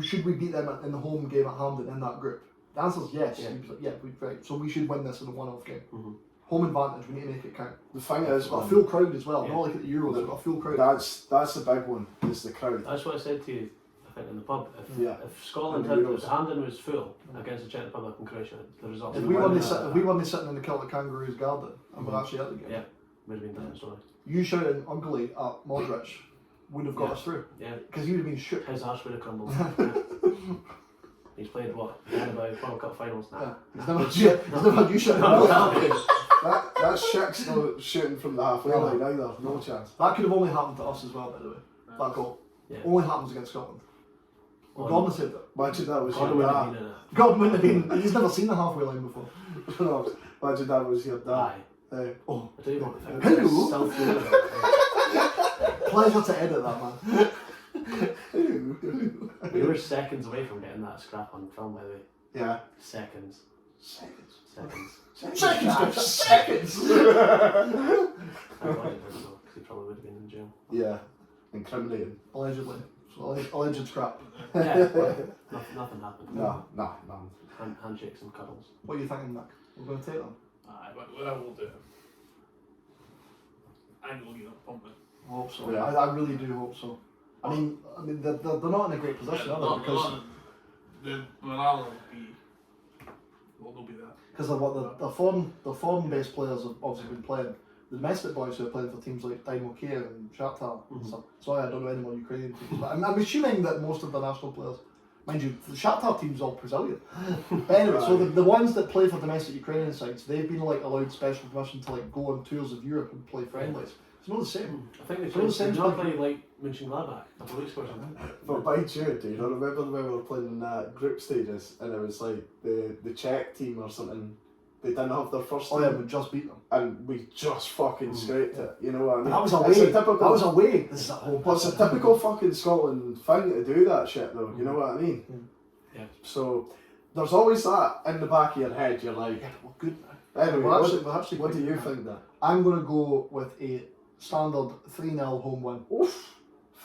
should we beat them in the home game at Hampden in that group? The answer is yes. Yeah. You'd be like, yeah, right. So we should win this in a one-off game. Mm-hmm. Home advantage. We need to make it count. The thing is, It's got a full crowd as well. Yeah. Not like at the Euros. It's got a full crowd. that's the big one. Is the crowd. That's what I said to you, I think, in the pub. Yeah. If Scotland And the had, if Euros. Hampden was full against the Czech Republic and Croatia, the results If would we have weren't been sitting, if we weren't sitting in the Celtic Kangaroos garden and we're actually at the game, Yeah, would have been different story. you shouting ugly at Modric would have got us through Yeah, because he would have been shook. his arse would have crumbled. He's played what? About World Cup finals now. Yeah. He's never had you shouting. No, ugly. no. That's Shaq's not shooting from the halfway line either. No chance. That could have only happened to us as well, by the way. That goal Yeah. only happens against Scotland. Oh, Gordon said that. Imagine that was Gordon your would have dad. been in it. Gordon wouldn't have been. He's never seen the halfway line before. No, imagine that was your dad. Aye. Oh, I tell you what, Hello. self-fulfilling. pleasure to edit that, man. We were seconds away from getting that scrap on film, by the way. Yeah. Seconds. Seconds. Seconds. Seconds. I thought he did though, because he probably would have been in jail. Yeah. Incriminating. Allegedly. So alleged scrap. Yeah, well, nothing happened. No. Handshakes and cuddles. What are you thinking, Nick? We're going to take them? Aye, but what I will do, I know you're not pumping. I hope so. Yeah. I really do hope so. I mean, they're not in a great position, are they? Because the morale will be, well, they'll be there. the foreign-based players have obviously been playing. The domestic boys who are playing for teams like Dynamo Kiev and Shakhtar and stuff. Sorry, I don't know any more Ukrainian teams, but I'm assuming that most of the national players, mind you, the Shakhtar team's all Brazilian. But anyway, so the ones that play for domestic Ukrainian sides, they've been like allowed special permission to like go on tours of Europe and play friendlies. It's not the same. I think they So the same played, not thing. play like Mönchengladbach a couple of weeks ago or something. But by June, do you remember when we were playing in group stages and it was like the Czech team or something, they didn't have their first Oh team yeah, we just beat them. and we just fucking scraped it, you know what I mean? That was It's away. a typical, That was away. This is a whole. well, it's a typical fucking Scotland thing to do that shit though, you know what I mean? Yeah. So there's always that in the back of your head, you're like, Yeah, well, good. anyway, We're actually what do quite you good. think then? I'm going to go with a standard 3-0 home win. Oof,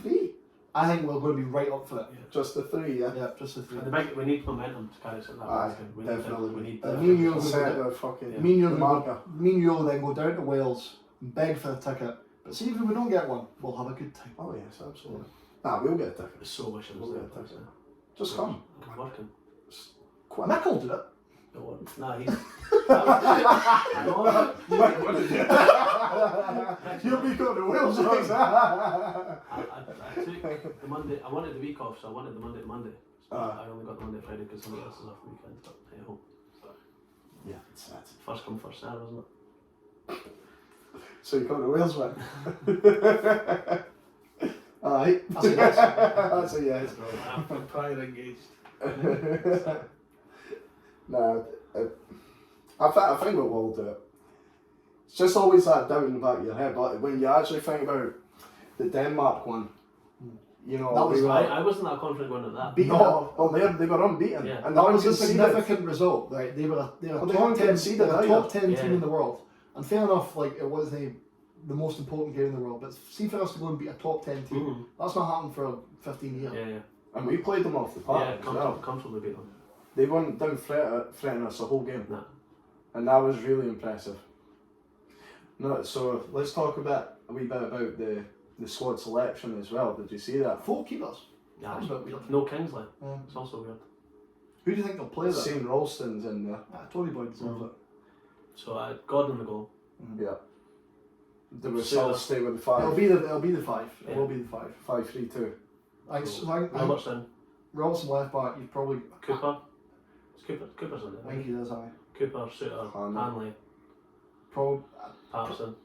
3? I think we're going to be right up for it. Just the 3, yeah? Yeah, just a 3. And we need momentum to carry us at that Aye, point. We definitely. need Me and you will Set go the fucking Me and you the will marker. go, then go down to Wales and beg for a ticket. But see if we don't get one, we'll have a good time. Oh yes, absolutely. Nah, we'll get a ticket. I so wish it was We'll there. get a ticket. Just come. I'm working. Mick will do it. No one. Nah, he's. You'll be going to Wales. I took the Monday. I wanted the week off, so I wanted the Monday to Monday. So I only got the Monday to Friday because somebody else is off the weekend. But hey ho. Yeah, it's sad. First come, first serve, wasn't it? So you come to Wales, man? Aye. That's a yes. That's a yes. I'm prior engaged. No, I think we will do it. It's just always that doubt in the back of your head, but when you actually think about the Denmark one, you know, That was they were, I wasn't that confident going at that. Beat no, well, they were unbeaten, Yeah. and That they was a conceded. significant result, right? They were a Well, they top weren't 10, conceded they were a top either. 10 Yeah. team in the world. And fair enough, like it wasn't the most important game in the world, but see for us to go and beat a top 10 team, Mhm. that's not happened for 15 years. Yeah. And we played them off the park Yeah, as well. comfortably beat them. They weren't down threatening us the whole game, No. and that was really impressive. No, so let's talk a wee bit about the squad selection as well. Did you see that? 4 keepers. Yeah, That was a bit weird. no Kingsley. Yeah. It's also weird. Who do you think they'll play that? Sean Ralston's in there. Tony Boyd deserves it. So Gordon in the goal. Yeah. They were So still that's- stay with the 5. It'll be the 5. It Yeah. will be the 5. 5-3-2. I think Robertson, Robertson left back. You've probably. Cooper. Cooper's in I think he there. does. Aye. Cooper, Suter, Hanley. Hanley, Probably Patterson.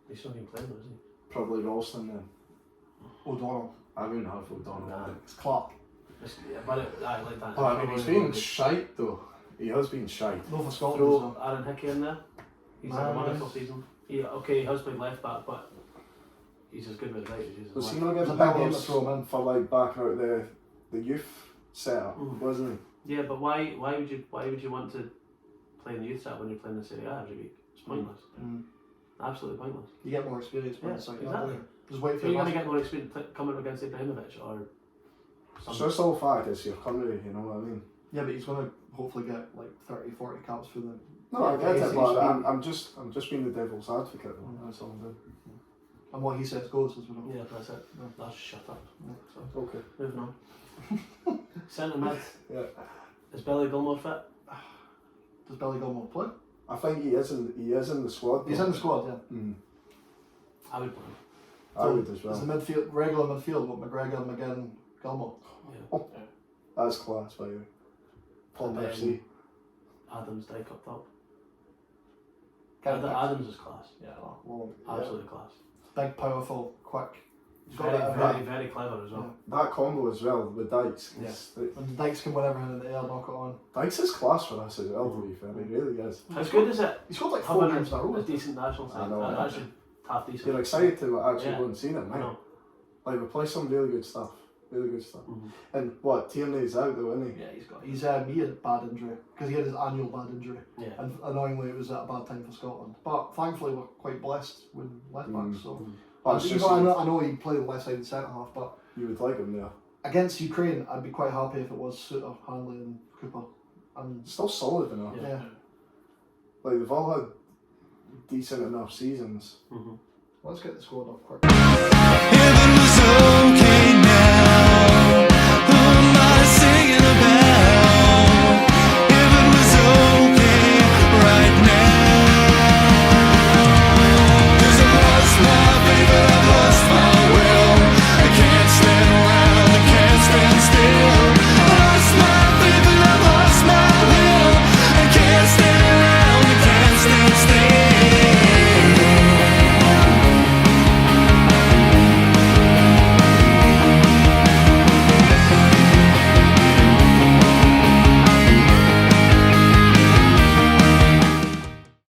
He's not even playing though, is he? Probably Ralston then. O'Donnell. I wouldn't have O'Donnell. Nah. It's Clark. I like that. Oh, I mean, he's been shite though. He has been shite. No for Scotland. Throw So. Aaron Hickey in there. He's had a wonderful season. He has played left back, but he's as good with right as he is. Was he left. not It was getting a big game to powers throw him in. for like backing out the youth setup, Mhm. wasn't Yeah, but why would you want to play in the youth set when you're playing the Serie A every week? It's pointless. Mm. Absolutely pointless. You get more experience. Yeah, So, exactly. Just wait So for you're the going to get more experience coming up against Ibrahimovic or he? something. So it's all fact it's your country, you know what I mean? Yeah, but he's going to hopefully get like 30, 40 caps for them. No, I get Yeah, it, but he's- I'm just being the devil's advocate. That's all I'm doing. And what he says goes as well. Yeah, that's it. Yeah. That's shut up. Yeah. So, Okay. moving on. Centre mid. Yeah. Is Billy Gilmore fit? Does Billy Gilmore play? I think he is in the squad. He's though. in the squad, yeah. Mm. I would play him. I would as Is the well. midfield regular midfield with McGregor, McGinn, Gilmore? Yeah. That's class, by the way. Paul And then FC. Adams Dyke up top. Kind of Adams is class. Yeah, well, Absolutely class. big, powerful, quick. He's got Very, that very, very, very clever as well. That combo as well with Dykes. Yeah. When Dykes can win everything in the air, knock it on. Dykes is class for us as well, to be fair. He really is. How good is it He scored like 4 having games in a row. a decent national I side? know, And yeah. actually half decent. You're excited to actually Yeah. go and see them, I right? know. Like, we play some really good stuff. Really good stuff. Mhm. And what, Tierney's out though, isn't he? Yeah, he had a bad injury because he had his annual bad injury, Yeah. and annoyingly it was at a bad time for Scotland. But thankfully we're quite blessed with left backs. So But it's even just, though I know he played the left side and centre half, but you would like him there. against Ukraine I'd be quite happy if it was Suter, Hanley, and Cooper. And Still solid enough. yeah, Like, they've all had decent enough seasons. Mhm. let's get the squad up quick.